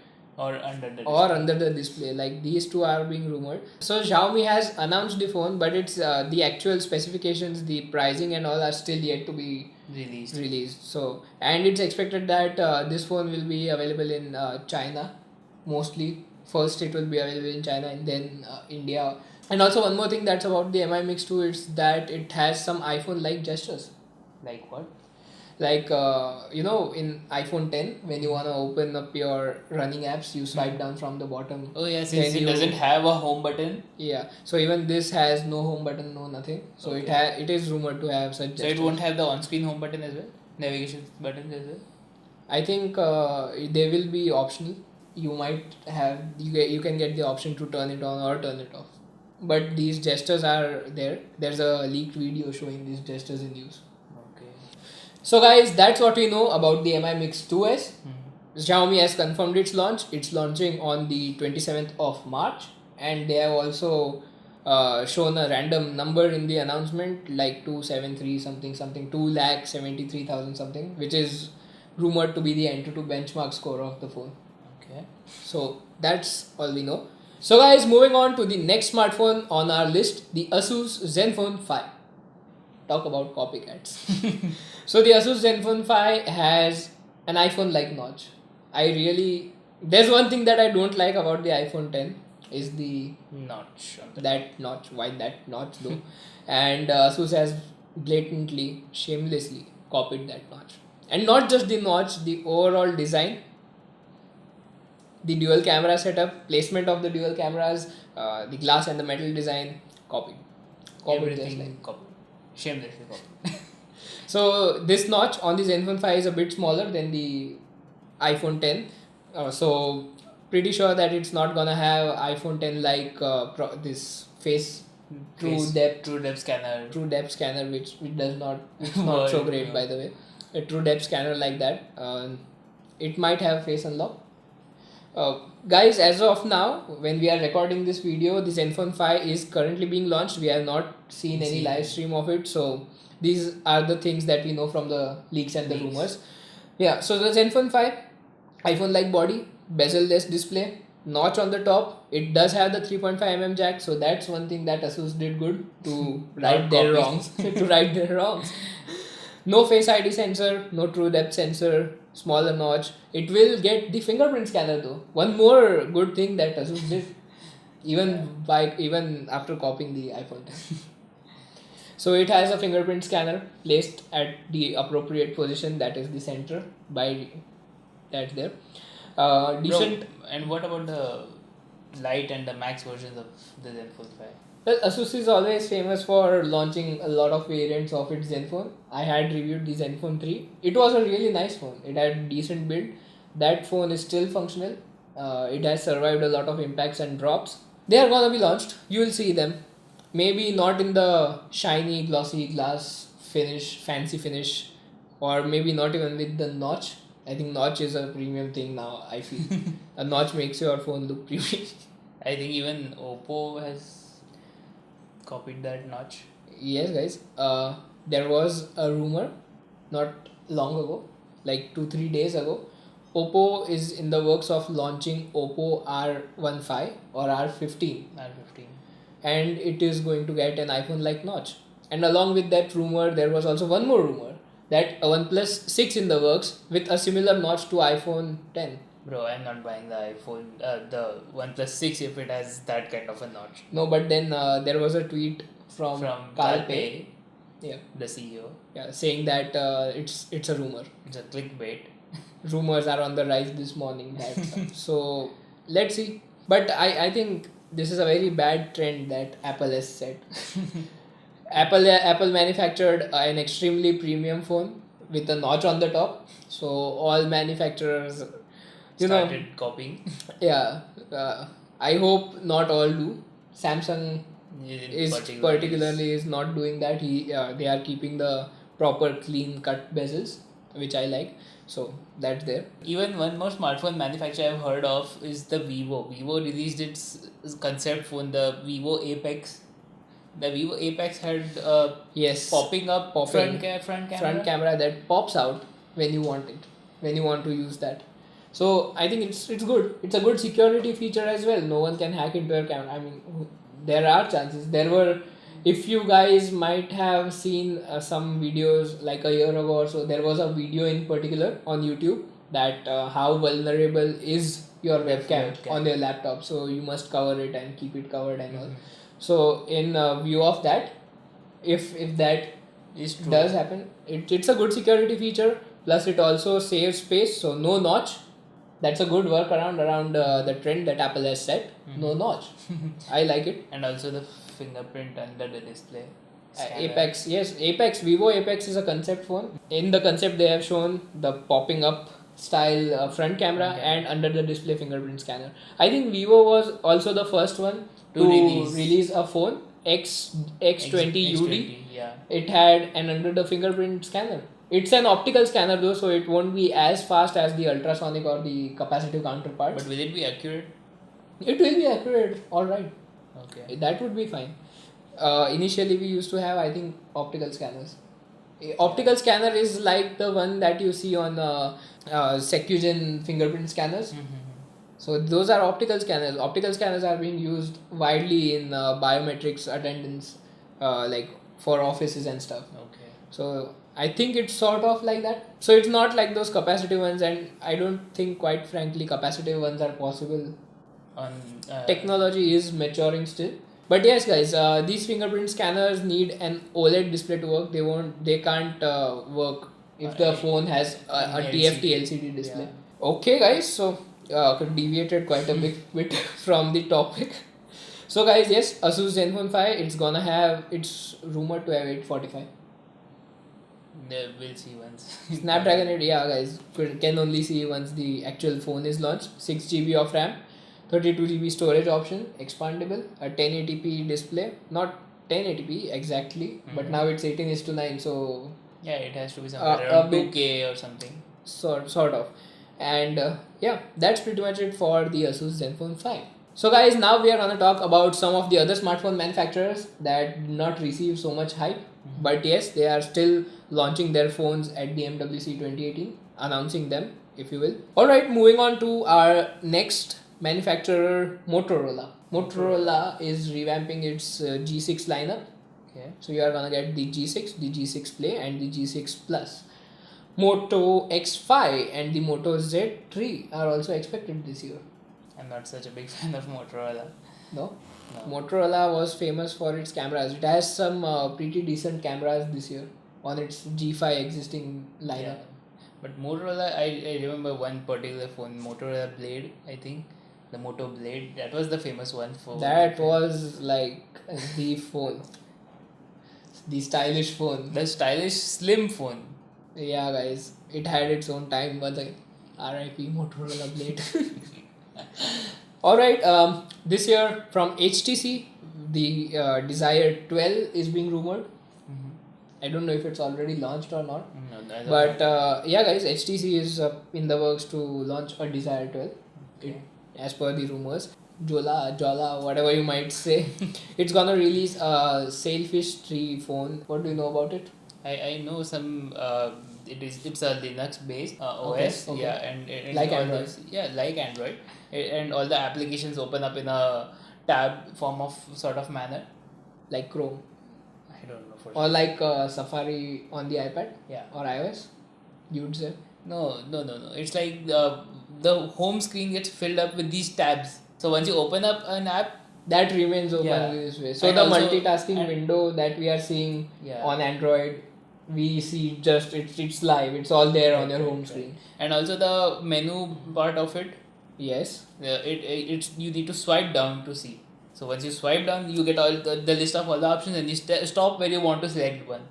Or under the or under the display. Like these two are being rumored. So Xiaomi has announced the phone, but it's the actual specifications, the pricing and all are still yet to be released. So, and it's expected that this phone will be available in China mostly. First it will be available in China and then India. And also one more thing that's about the Mi Mix 2 is that it has some iPhone like gestures. Like what? Like in iPhone 10, when you want to open up your running apps, you swipe down from the bottom. Oh yeah, since Then it you- doesn't have a home button, Yeah, so even this has no home button, no nothing. So it is rumored to have such so it gestures. won't have the on-screen home button as well, navigation buttons as well. I think they will be optional. You might have you can get the option to turn it on or turn it off. But these gestures are there. There's a leaked video showing these gestures in use. Okay. So guys, that's what we know about the Mi Mix 2S. Hmm. Xiaomi has confirmed its launch. It's launching on the 27th of March, and they have also shown a random number in the announcement, like 273 something, 2,73,000 something, which is rumored to be the Antutu benchmark score of the phone. Okay. So that's all we know. So guys, moving on to the next smartphone on our list, the Asus Zenfone 5. Talk about copycats. So the Asus Zenfone 5 has an iPhone-like notch. There's one thing that I don't like about the iPhone 10 is the Notch on the that notch. Why that notch though? And Asus has blatantly, shamelessly copied that notch. And not just the notch, the overall design, the dual camera setup, placement of the dual cameras, the glass and the metal design, copied just like. everything copy. Shamelessly copy. So this notch on the Zenfone 5 is a bit smaller than the iPhone 10. So pretty sure that it's not gonna have iPhone 10 like this face true depth scanner, which does not, it's not so great by the way. A true depth scanner like that. It might have face unlock. Guys, as of now, when we are recording this video, the Zenfone 5 is currently being launched. We have not seen any live stream of it, so these are the things that we know from the leaks and the rumors. Yeah, so the Zenfone 5, iPhone-like body, bezel-less display, notch on the top. It does have the 3.5 mm jack, so that's one thing that Asus did good to right their copy. wrongs. To right their wrongs. No Face ID sensor, no True Depth sensor, smaller notch. It will get the fingerprint scanner though. One more good thing that Asus did, even after copying the iPhone 10. So it has a fingerprint scanner placed at the appropriate position, that is the center by that's there. Decent. Bro, and what about the light and the max versions of the Zenfone 5? Well, Asus is always famous for launching a lot of variants of its Zenfone. I had reviewed the Zenfone 3. It was a really nice phone. It had decent build. That phone is still functional. It has survived a lot of impacts and drops. They are gonna be launched. You will see them. Maybe not in the shiny, glossy glass finish, fancy finish, or maybe not even with the notch. I think notch is a premium thing now, I feel. A notch makes your phone look premium. I think even Oppo has copied that notch. Yes, guys. There was a rumor not long ago, like 2-3 days ago. Oppo is in the works of launching Oppo R15 or R15, R15. and it is going to get an iPhone like notch. And along with that rumor, there was also one more rumor that a OnePlus 6 in the works with a similar notch to iPhone 10. Bro, I'm not buying the iPhone, the OnePlus 6 if it has that kind of a notch. No, but then there was a tweet from Kalpe, yeah, the CEO. yeah, saying that it's a rumor. It's a clickbait. Rumors are on the rise this morning. That so let's see. But I think this is a very bad trend that Apple has set. Apple manufactured an extremely premium phone with a notch on the top. So all manufacturers, Started copying. yeah. I hope not all do. Samsung is particularly is not doing that. They are keeping the proper clean cut bezels, which I like. So that's there. Even one more smartphone manufacturer I've heard of is the Vivo. Vivo released its concept phone, the Vivo Apex. The Vivo Apex had Yes, popping front camera. front camera that pops out when you want it, when you want to use that. So I think it's good. It's a good security feature as well. No one can hack into your camera. I mean, there are chances. There were, if you guys might have seen some videos like a year ago or so, there was a video in particular on YouTube that how vulnerable is your webcam on your laptop. So you must cover it and keep it covered and all. So in view of that, if that Is true. does happen, it's a good security feature. Plus it also saves space. So no notch. That's a good workaround around the trend that Apple has set. No notch. I like it. And also the fingerprint under the display. Apex, yes, Vivo Apex is a concept phone. In the concept, they have shown the popping up style front camera and under the display fingerprint scanner. I think Vivo was also the first one to release a phone X20 UD. Yeah. It had an under the fingerprint scanner. It's an optical scanner though, so it won't be as fast as the ultrasonic or the capacitive counterparts. But will it be accurate? It will be accurate, alright. Okay. That would be fine. Initially we used to have, I think, optical scanners. Optical scanner is like the one that you see on Secugen fingerprint scanners. So those are optical scanners. Optical scanners are being used widely in biometrics attendance, like for offices and stuff. Okay. So I think it's sort of like that. So it's not like those capacitive ones, and I don't think, quite frankly, capacitive ones are possible. Technology is maturing still. But yes, guys, these fingerprint scanners need an OLED display to work. They can't work if the phone has a TFT LCD display. Yeah. Okay, guys, so deviated quite a bit from the topic. So guys, yes, Asus Zenfone 5, it's rumored to have 845. We'll see once. Snapdragon 8, yeah, guys, can only see once the actual phone is launched. 6GB of RAM, 32GB storage option, expandable, a 1080p display, not 1080p exactly, but now it's 18:9, so yeah, it has to be somewhere around 2K or something. Sort of. And yeah, that's pretty much it for the Asus Zenfone 5. So guys, now we are going to talk about some of the other smartphone manufacturers that did not receive so much hype. But yes, they are still launching their phones at the MWC 2018, announcing them, if you will. Alright, moving on to our next manufacturer Motorola. Motorola is revamping its G6 lineup. Okay. So you are gonna get the G6, the G6 Play, and the G6 Plus. Moto X5 and the Moto Z3 are also expected this year. I'm not such a big fan of Motorola. No? No. Motorola was famous for its cameras. It has some pretty decent cameras this year on its G5 existing lineup. Yeah. But Motorola, I remember one particular phone, Motorola Blade, I think. The Moto Blade, that was the famous one for. That was like the phone. The stylish phone. The stylish slim phone. Yeah, guys. It had its own time, but RIP Motorola Blade. Alright, this year from HTC, the Desire 12 is being rumored. I don't know if it's already launched or not. No, I don't But know. yeah, guys, HTC is in the works to launch a Desire 12. Okay. As per the rumors. Jolla, whatever you might say. It's gonna release a SailFish 3 phone. What do you know about it? I know some. It's a Linux based OS. okay. Yeah, and Like all Android. this- yeah, like Android, and all the applications open up in a tab form of sort of manner. Like Chrome. I don't know for Or like Safari on the iPad Yeah. or iOS, you would say. No. It's like the home screen gets filled up with these tabs. So once you open up an app, That remains open Yeah. this way. So And the also- multitasking and- window that we are seeing Yeah. on Android, we see just it's live. It's all there on your home Right. screen. And also the menu part of it, Yes. it's you need to swipe down to see. So once you swipe down, you get all the list of all the options, and you stop where you want to select one.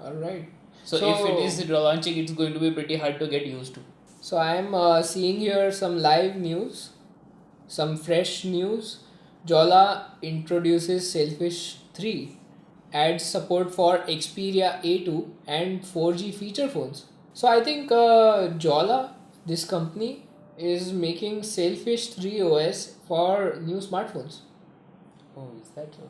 All right. So if it is launching, it's going to be pretty hard to get used to. So I'm seeing here some live news, some fresh news. Jolla introduces SailFish 3, adds support for Xperia A2 and 4G feature phones. So I think Jolla, this company, is making SailFish 3 OS for new smartphones. Oh, is that so?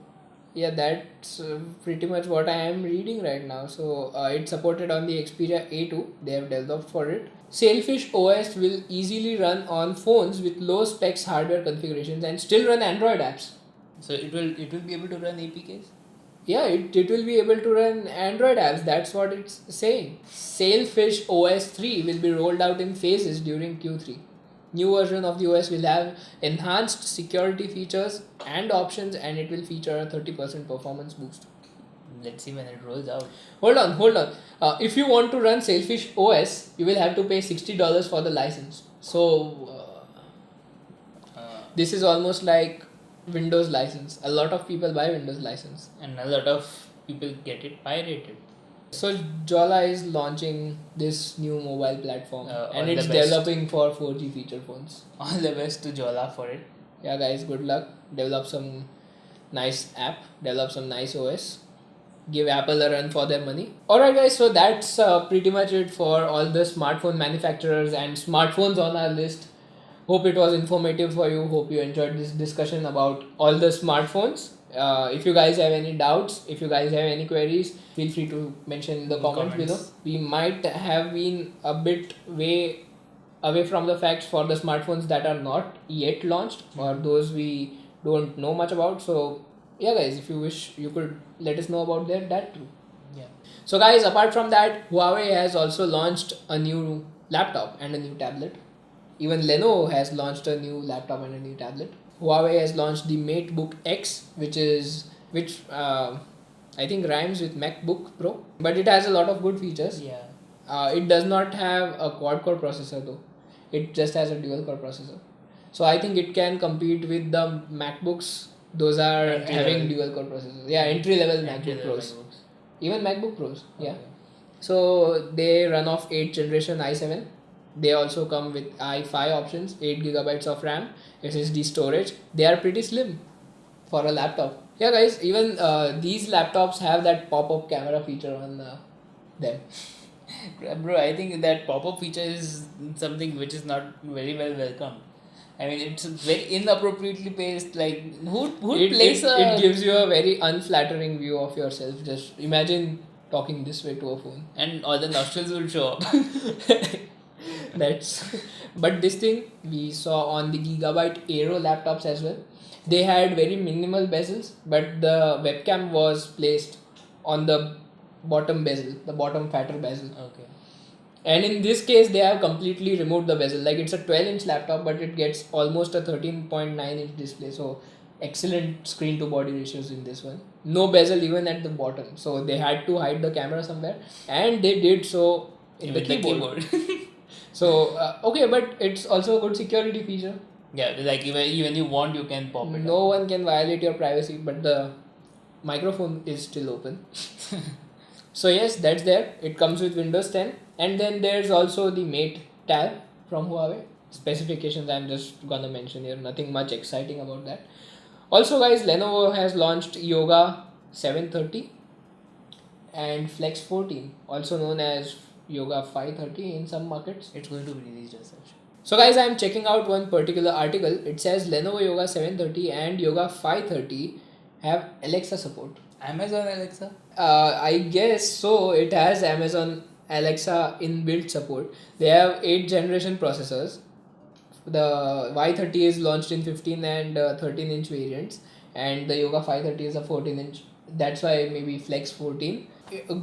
Yeah, that's pretty much what I am reading right now. So it's supported on the Xperia A2. They have developed for it. SailFish OS will easily run on phones with low specs hardware configurations and still run Android apps. So it will be able to run APKs. Yeah, it will be able to run Android apps. That's what it's saying. SailFish OS 3 will be rolled out in phases during Q3. New version of the OS will have enhanced security features and options, and it will feature a 30% performance boost. Let's see when it rolls out. Hold on. If you want to run SailFish OS, you will have to pay $60 for the license. So this is almost like Windows license. A lot of people buy Windows license. And a lot of people get it pirated. So Jolla is launching this new mobile platform All and the it's best. developing for 4G feature phones. All the best to Jolla for it. Yeah guys, good luck. Develop some nice app, develop some nice OS. Give Apple a run for their money. Alright guys, so that's pretty much it for all the smartphone manufacturers and smartphones on our list. Hope it was informative for you. Hope you enjoyed this discussion about all the smartphones. If you guys have any doubts, if you guys have any queries, feel free to mention in the comments below. We might have been a bit way away from the facts for the smartphones that are not yet launched or those we don't know much about. So yeah guys, if you wish, you could let us know about that too. Yeah. So guys, apart from that, Huawei has also launched a new laptop and a new tablet. Even Lenovo has launched a new laptop and a new tablet. Huawei has launched the MateBook X, which I think rhymes with MacBook Pro, but it has a lot of good features. Yeah. It does not have a quad-core processor though. It just has a dual-core processor. So I think it can compete with the MacBooks. Those are having dual-core processors. Yeah, entry-level MacBook Pros. Even MacBook Pros. Yeah. Okay. So they run off 8th generation i7. They also come with i5 options, 8 gigabytes of RAM, SSD storage. They are pretty slim for a laptop. Yeah guys, even these laptops have that pop-up camera feature on them. Bro, I think that pop-up feature is something which is not very well welcomed. I mean, it's very inappropriately placed. Like, who plays it gives you a very unflattering view of yourself. Just imagine talking this way to a phone. and all the nostrils will show up. That's But this thing we saw on the Gigabyte Aero laptops as well. They had very minimal bezels, but the webcam was placed on the bottom bezel, the bottom fatter bezel. Okay. And in this case, they have completely removed the bezel. Like it's a 12-inch laptop, but it gets almost a 13.9-inch display. So excellent screen to body ratios in this one. No bezel even at the bottom. So they had to hide the camera somewhere, and they did so in the keyboard. So okay, but it's also a good security feature. Yeah, like even you want, you can pop it. No one can violate your privacy, but the microphone is still open. So yes, that's there. It comes with Windows 10, and then there's also the Mate tab from Huawei. Specifications I'm just gonna mention here. Nothing much exciting about that. Also, guys, Lenovo has launched Yoga 730 and Flex 14, also known as Yoga 530 in some markets. It's going to be released as such. So guys, I'm checking out one particular article. It says Lenovo Yoga 730 and Yoga 530 have Alexa support. Amazon Alexa? I guess so. It has Amazon Alexa inbuilt support. They have 8th generation processors. The Y30 is launched in 15 and 13-inch variants, and the Yoga 530 is a 14-inch. That's why maybe Flex 14.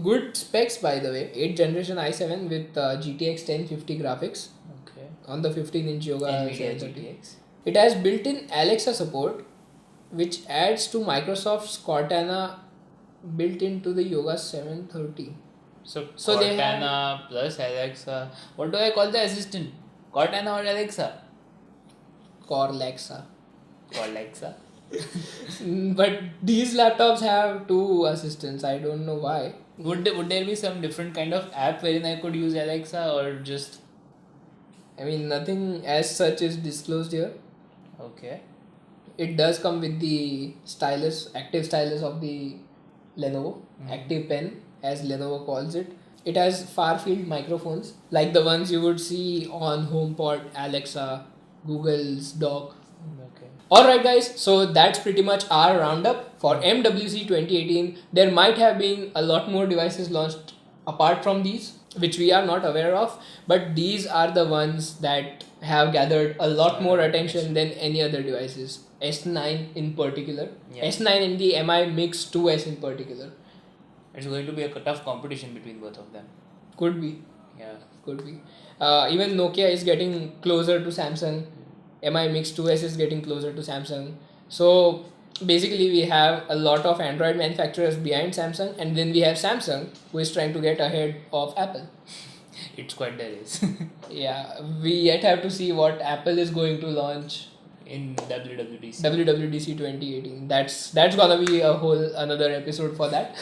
Good specs, by the way. 8th generation i7 with GTX 1050 graphics. Okay. On the 15-inch Yoga NVIDIA 730. GTX. It has built-in Alexa support, which adds to Microsoft's Cortana built into the Yoga 730. So they Cortana plus Alexa. What do I call the assistant? Cortana or Alexa? Corlexa. Alexa. But these laptops have two assistants. I don't know why. Would there be some different kind of app wherein I could use Alexa, or just... I mean, nothing as such is disclosed here. Okay. It does come with the stylus, active stylus of the Lenovo, active pen as Lenovo calls it. It has far field microphones like the ones you would see on HomePod, Alexa, Google's Dock. Okay. Alright guys, so that's pretty much our roundup for MWC 2018. There might have been a lot more devices launched apart from these, which we are not aware of, but these are the ones that have gathered a lot more attention than any other devices. S9 in particular, S9 and the Mi Mix2S in particular. It's going to be a tough competition between both of them. Could be. Yeah. Could be. Even Nokia is getting closer to Samsung. Mi Mix2S is getting closer to Samsung. So basically we have a lot of Android manufacturers behind Samsung, and then we have Samsung who is trying to get ahead of Apple. It's quite the race. Yeah, we yet have to see what Apple is going to launch in WWDC 2018. That's gonna be a whole another episode for that.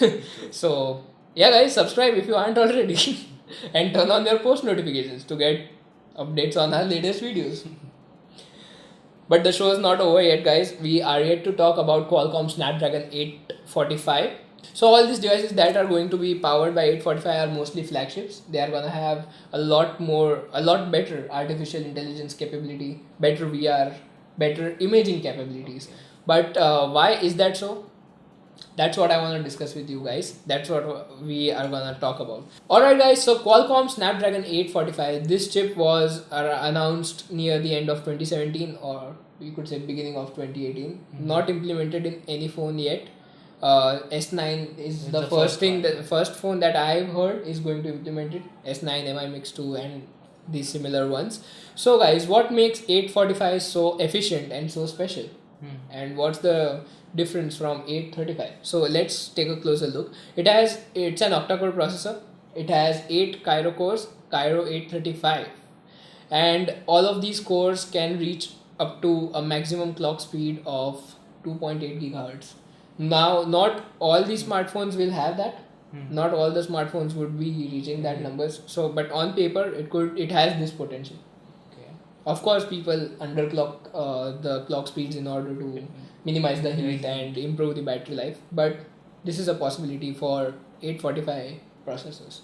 So yeah guys, subscribe if you aren't already and turn on your post notifications to get updates on our latest videos. But the show is not over yet guys. We are yet to talk about Qualcomm Snapdragon 845. So all these devices that are going to be powered by 845 are mostly flagships. They are gonna have a lot better artificial intelligence capability, better VR, better imaging capabilities. But why is that so? That's what I want to discuss with you guys. That's what we are gonna talk about. Alright guys, so Qualcomm Snapdragon 845, this chip was announced near the end of 2017, or you could say beginning of 2018. Not implemented in any phone yet. S9 is the first thing, the first phone that I've heard is going to implement it. S9, Mi Mix2 and these similar ones. So guys, what makes 845 so efficient and so special? And what's the difference from 835? So let's take a closer look. It's an octa-core processor. It has 8 Cairo cores, Cairo 835, and all of these cores can reach up to a maximum clock speed of 2.8 gigahertz. Now, not all the smartphones will have that. Not all the smartphones would be reaching that numbers. So, but on paper, it has this potential. Okay. Of course, people underclock the clock speeds in order to minimize the heat and improve the battery life. But this is a possibility for 845 processors.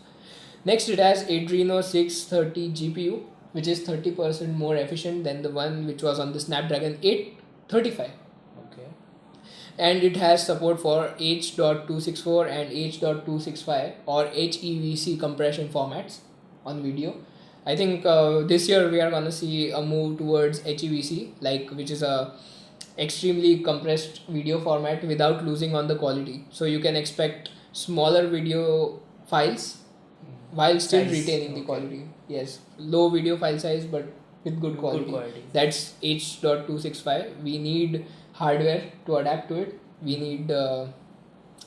Next, it has Adreno 630 GPU, which is 30% more efficient than the one which was on the Snapdragon 835. And it has support for H.264 and H.265 or HEVC compression formats on video. I think this year we are gonna see a move towards HEVC, like which is a extremely compressed video format without losing on the quality. So you can expect smaller video files while still Size, retaining the okay. quality. Yes, low video file size but with good quality. quality. That's H.265. We need hardware to adapt to it. We need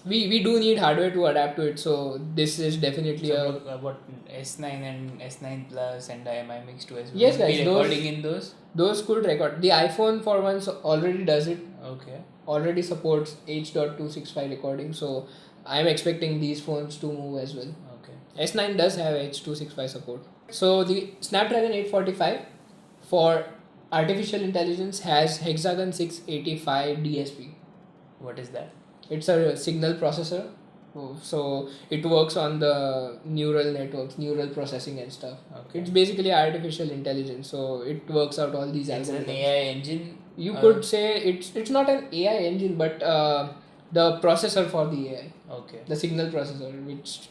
we do need hardware to adapt to it. So this is definitely So what S9 and S9 Plus and Mi Mix2S will Yes, guys, be recording in those? those could record. The iPhone for once already does it. Okay. Already supports H.265 recording. So I'm expecting these phones to move as well. Okay. S9 does have H.265 support. So the Snapdragon 845 for artificial intelligence has Hexagon 685 DSP. What is that? It's a signal processor. So it works on the neural networks, neural processing and stuff. Okay. It's basically artificial intelligence. So it works out all these It's an algorithms. AI engine. You could say it's not an AI engine, but the processor for the AI, Okay. the signal processor, which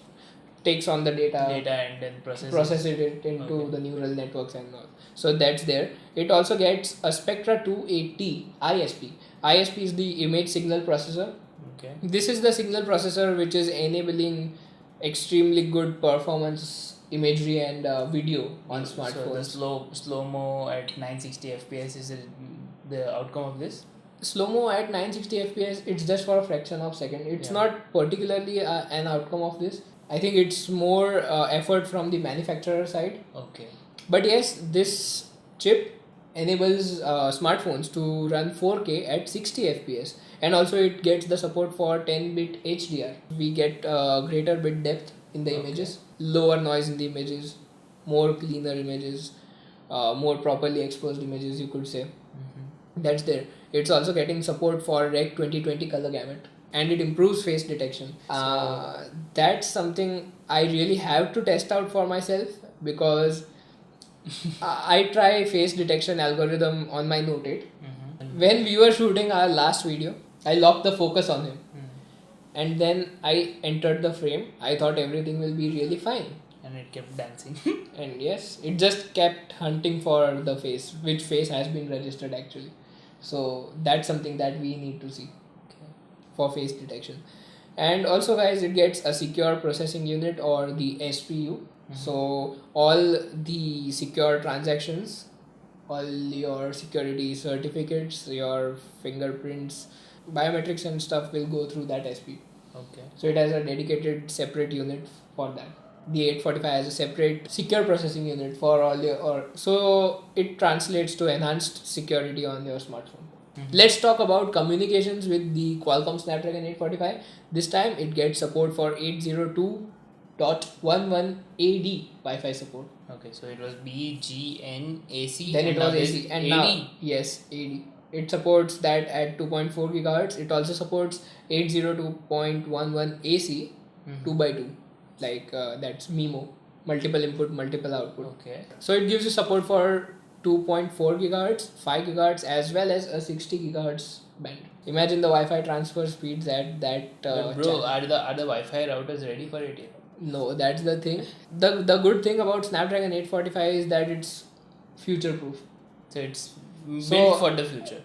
takes on the data And then processes it into Okay. the neural networks and all. So that's there. It also gets a Spectra 280 ISP. ISP is the image signal processor. Okay. This is the signal processor which is enabling extremely good performance imagery and video on So smartphones. the slow-mo at 960 FPS is the outcome of this? Slow-mo at 960 fps, it's just for a fraction of second. It's Yeah. not particularly an outcome of this. I think it's more effort from the manufacturer side. Okay. But yes, this chip enables smartphones to run 4K at 60 fps, and also it gets the support for 10-bit HDR. We get greater bit depth in the Okay. images, lower noise in the images, more cleaner images, more properly exposed images, you could say. That's there. It's also getting support for Rec 2020 color gamut, and it improves face detection. That's something I really have to test out for myself, because I try face detection algorithm on my Note 8. When we were shooting our last video, I locked the focus on him, and then I entered the frame. I thought everything will be really fine. And it kept dancing. And yes, it just kept hunting for the face, which face has been registered actually. So that's something that we need to see for face detection. And also guys, it gets a secure processing unit, or the SPU. So all the secure transactions, all your security certificates, your fingerprints, biometrics and stuff will go through that SPU. Okay. So it has a dedicated separate unit for that. The 845 has a separate secure processing unit for all your, so it translates to enhanced security on your smartphone. Let's talk about communications with the Qualcomm Snapdragon 845. This time it gets support for 802.11ad Wi-Fi support. Okay, so it was B, G, N, AC. Then it now was there's AC, and AD. now yes, AD. It supports that at 2.4 gigahertz. It also supports 802.11 AC 2x2, like that's MIMO, multiple input, multiple output. Okay. So it gives you support for 2.4 gigahertz, 5 gigahertz, as well as a 60 gigahertz band. Imagine the Wi-Fi transfer speeds at that. But bro, are the Wi-Fi routers ready for it yet? No, that's the thing. The good thing about Snapdragon 845 is that it's future proof. So it's built for the future.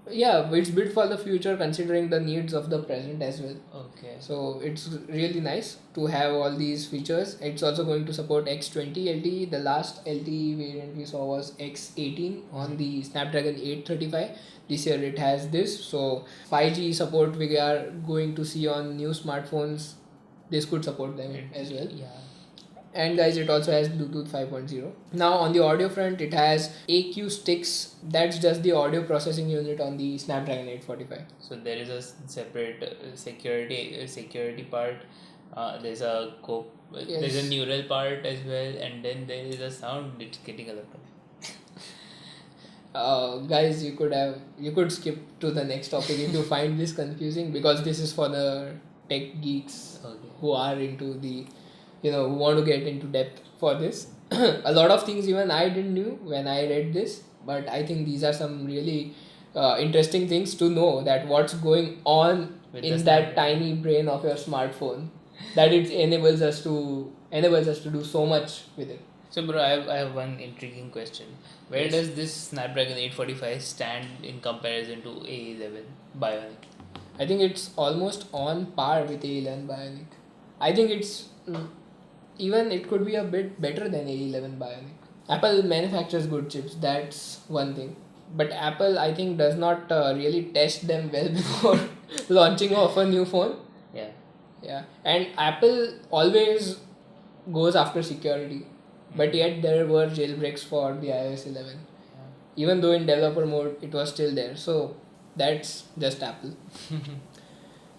Yeah, it's built for the future, considering the needs of the present as well. Okay. So it's really nice to have all these features. It's also going to support X20 LTE. The last LTE variant we saw was X18 on the Snapdragon 835. This year it has this. So 5G support we are going to see on new smartphones. This could support them as well. Yeah. And guys, it also has Bluetooth 5.0. Now on the audio front, it has AQ sticks. That's just the audio processing unit on the Snapdragon 845. So there is a separate security part. There's a there's a neural part as well, and then there is a sound. It's getting a lot of. Guys, you could skip to the next topic if you find this confusing, because this is for the tech geeks who are into the, who want to get into depth for this. A lot of things even I didn't knew when I read this, but I think these are some really interesting things to know, that what's going on in that tiny brain of your smartphone, that it enables us to do so much with it. So, bro, I have one intriguing question. Where Yes. does this Snapdragon 845 stand in comparison to A11 Bionic? I think it's almost on par with A11 Bionic. I think it's even it could be a bit better than A11 Bionic. Apple manufactures good chips, that's one thing. But Apple, I think, does not really test them well before launching off a new phone. Yeah. Yeah, and Apple always goes after security, but yet there were jailbreaks for the iOS 11. Even though in developer mode it was still there, so that's just Apple.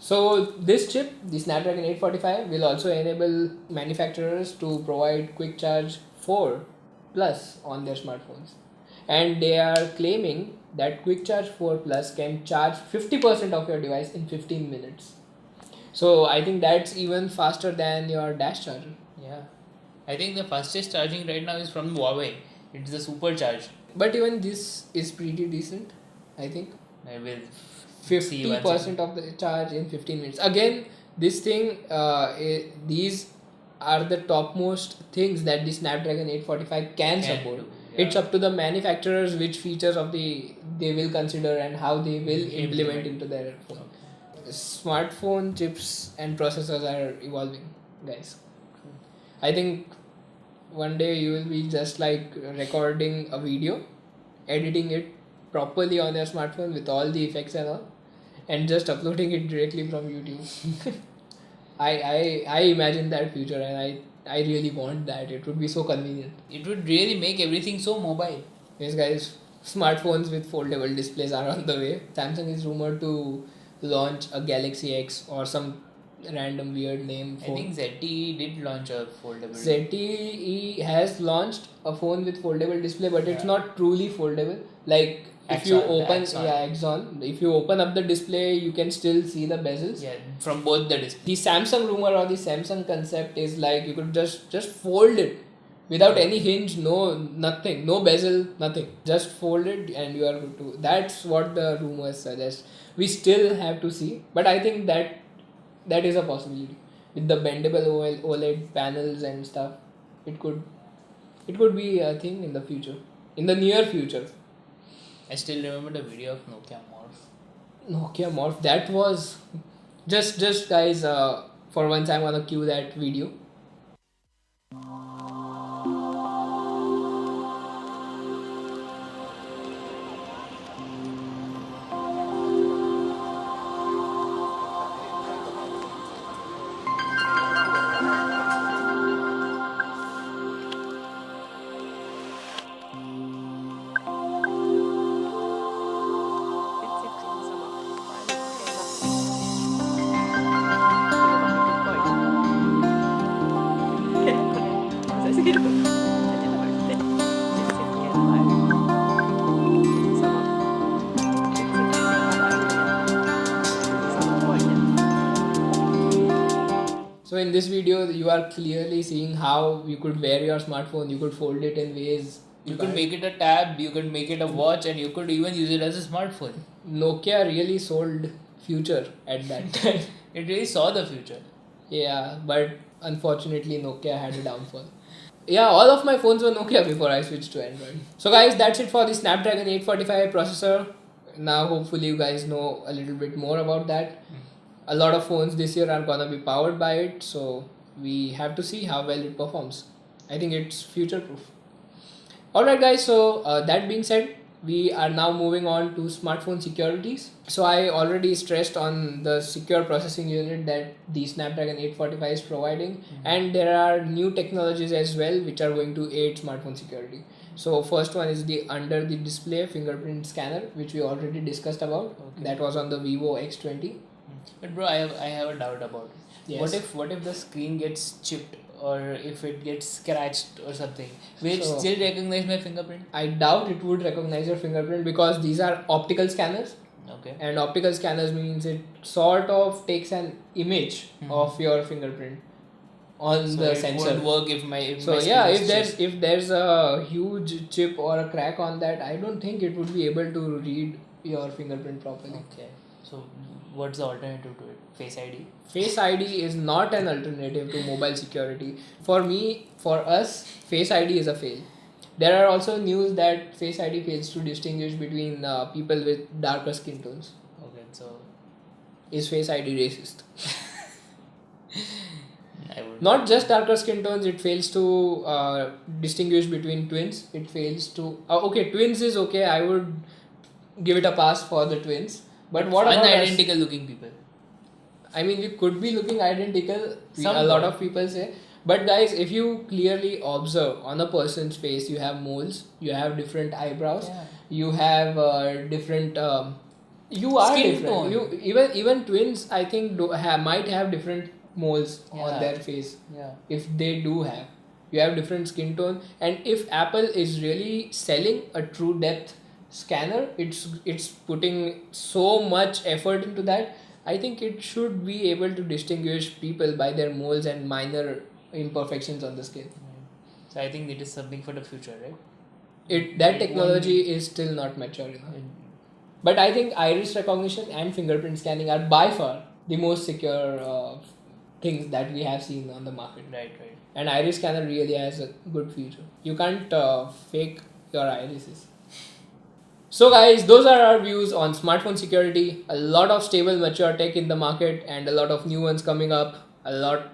So this chip, the Snapdragon 845, will also enable manufacturers to provide quick charge 4 plus on their smartphones, and they are claiming that quick charge 4 plus can charge 50% of your device in 15 minutes. So I think that's even faster than your dash charger. Yeah. I think the fastest charging right now is from Huawei. It's the supercharge. But even this is pretty decent, I think. I will see 50% of the charge in 15 minutes. Again, this thing, these are the topmost things that the Snapdragon 845 can support. do, yeah. It's up to the manufacturers which features of they will consider and how they will implement into their phone. Smartphone chips and processors are evolving, guys. I think one day you will be just like recording a video, editing it properly on your smartphone with all the effects and all, and just uploading it directly from YouTube. I imagine that future, and I really want that. It would be so convenient. It would really make everything so mobile. Yes, guys, smartphones with foldable displays are on the way. Samsung is rumored to launch a Galaxy X or some random weird name phone. I think ZTE did launch a foldable. ZTE has launched a phone with foldable display, but it's not truly foldable. Like if Axon, you the open, Axon. Axon. If you open up the display, you can still see the bezels. Yeah, from both the displays. The Samsung rumor or the Samsung concept is like you could just fold it without any hinge, nothing, no bezel, nothing. Just fold it and you are good to. That's what the rumors suggest. We still have to see, but I think that is a possibility with the bendable OLED panels and stuff. It could be a thing in the future, in the near future. I still remember the video of Nokia Morph. Nokia Morph, that was just guys. For once, I'm gonna cue that video. So in this video, you are clearly seeing how you could wear your smartphone. You could fold it in ways. You could make it a tab, you could make it a watch, and you could even use it as a smartphone. Nokia really sold future at that time. It really saw the future. Yeah, but unfortunately Nokia had a downfall. Yeah, all of my phones were Nokia before I switched to Android. So guys, that's it for the Snapdragon 845 processor. Now hopefully you guys know a little bit more about that. A lot of phones this year are gonna be powered by it, so we have to see how well it performs. I think it's future proof. Alright guys, so that being said, we are now moving on to smartphone securities. So I already stressed on the secure processing unit that the Snapdragon 845 is providing, and there are new technologies as well which are going to aid smartphone security. So first one is the under the display fingerprint scanner, which we already discussed about. Okay. That was on the Vivo X20. But bro, I have a doubt about it. Yes. What if the screen gets chipped or if it gets scratched or something? Will it So- still recognize my fingerprint? I doubt it would recognize your fingerprint because these are optical scanners, Okay. and optical scanners means it sort of takes an image of your fingerprint on So the it sensor. won't work if my So screen yeah, is if there's a huge chip or a crack on that, I don't think it would be able to read your fingerprint properly. chipped. Okay. So what's the alternative to it? Face ID? Face ID is not an alternative to mobile security. For me, for us, Face ID is a fail. There are also news that Face ID fails to distinguish between people with darker skin tones. Okay, so Is Face ID racist? I would Not just darker skin tones, it fails to distinguish between twins. It fails to. Okay, twins is okay. I would give it a pass for the twins. But what about us? unidentical looking people. I mean, we could be looking identical. A Somewhat. lot of people say. But guys, if you clearly observe on a person's face, you have moles, you have different eyebrows, Yeah. you have different. You are Skin different. tone. You even twins, I think, might have different moles on Yeah. their face. Yeah. If they do have, you have different skin tone. And if Apple is really selling a true depth scanner, it's putting so much effort into that. I think it should be able to distinguish people by their moles and minor imperfections on the skin. So I think it is something for the future, right? That It technology is still not mature enough. But I think iris recognition and fingerprint scanning are by far the most secure things that we have seen on the market. Right. And iris scanner really has a good feature. You can't fake your irises. So guys, those are our views on smartphone security. A lot of stable, mature tech in the market and a lot of new ones coming up. A lot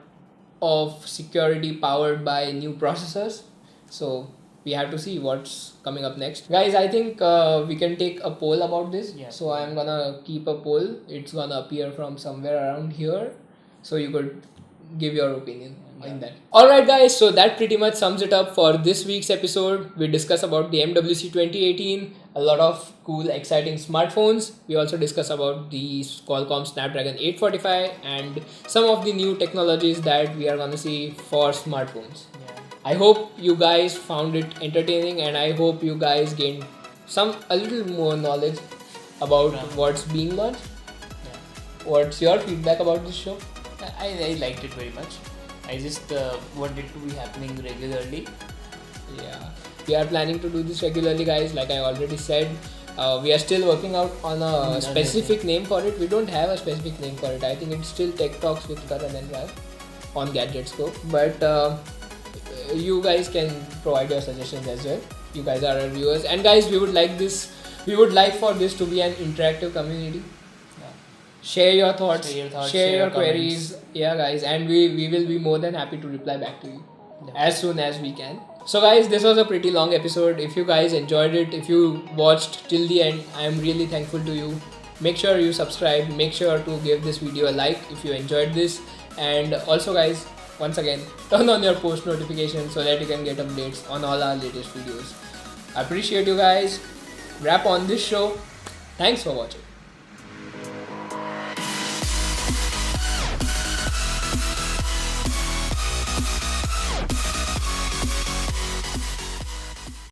of security powered by new processors. So we have to see what's coming up next. Guys, I think we can take a poll about this. Yeah. So I'm gonna keep a poll. It's gonna appear from somewhere around here. So you could give your opinion in that. Alright guys, so that pretty much sums it up for this week's episode. We discuss about the MWC 2018, a lot of cool exciting smartphones. We also discuss about the Qualcomm Snapdragon 845 and some of the new technologies that we are gonna see for smartphones. Yeah. I hope you guys found it entertaining and I hope you guys gained a little more knowledge about what's being launched. Yeah. What's your feedback about this show? I liked it very much. I just want it to be happening regularly. Yeah, we are planning to do this regularly, guys. Like I already said, we are still working out on a specific name for it. We don't have a specific name for it. I think it's still Tech Talks with Karan and Rav on GadgetSKOPE. But you guys can provide your suggestions as well. You guys are our viewers, and guys, we would like for this to be an interactive community. Share your thoughts, share your queries. comments. Yeah guys, and we will be more than happy to reply back to you as soon as we can. So guys, this was a pretty long episode. If you guys enjoyed it, if you watched till the end, I am really thankful to you. Make sure you subscribe, make sure to give this video a like if you enjoyed this, and also guys, once again, turn on your post notifications so that you can get updates on all our latest videos. I appreciate you guys. Wrap on this show. Thanks for watching.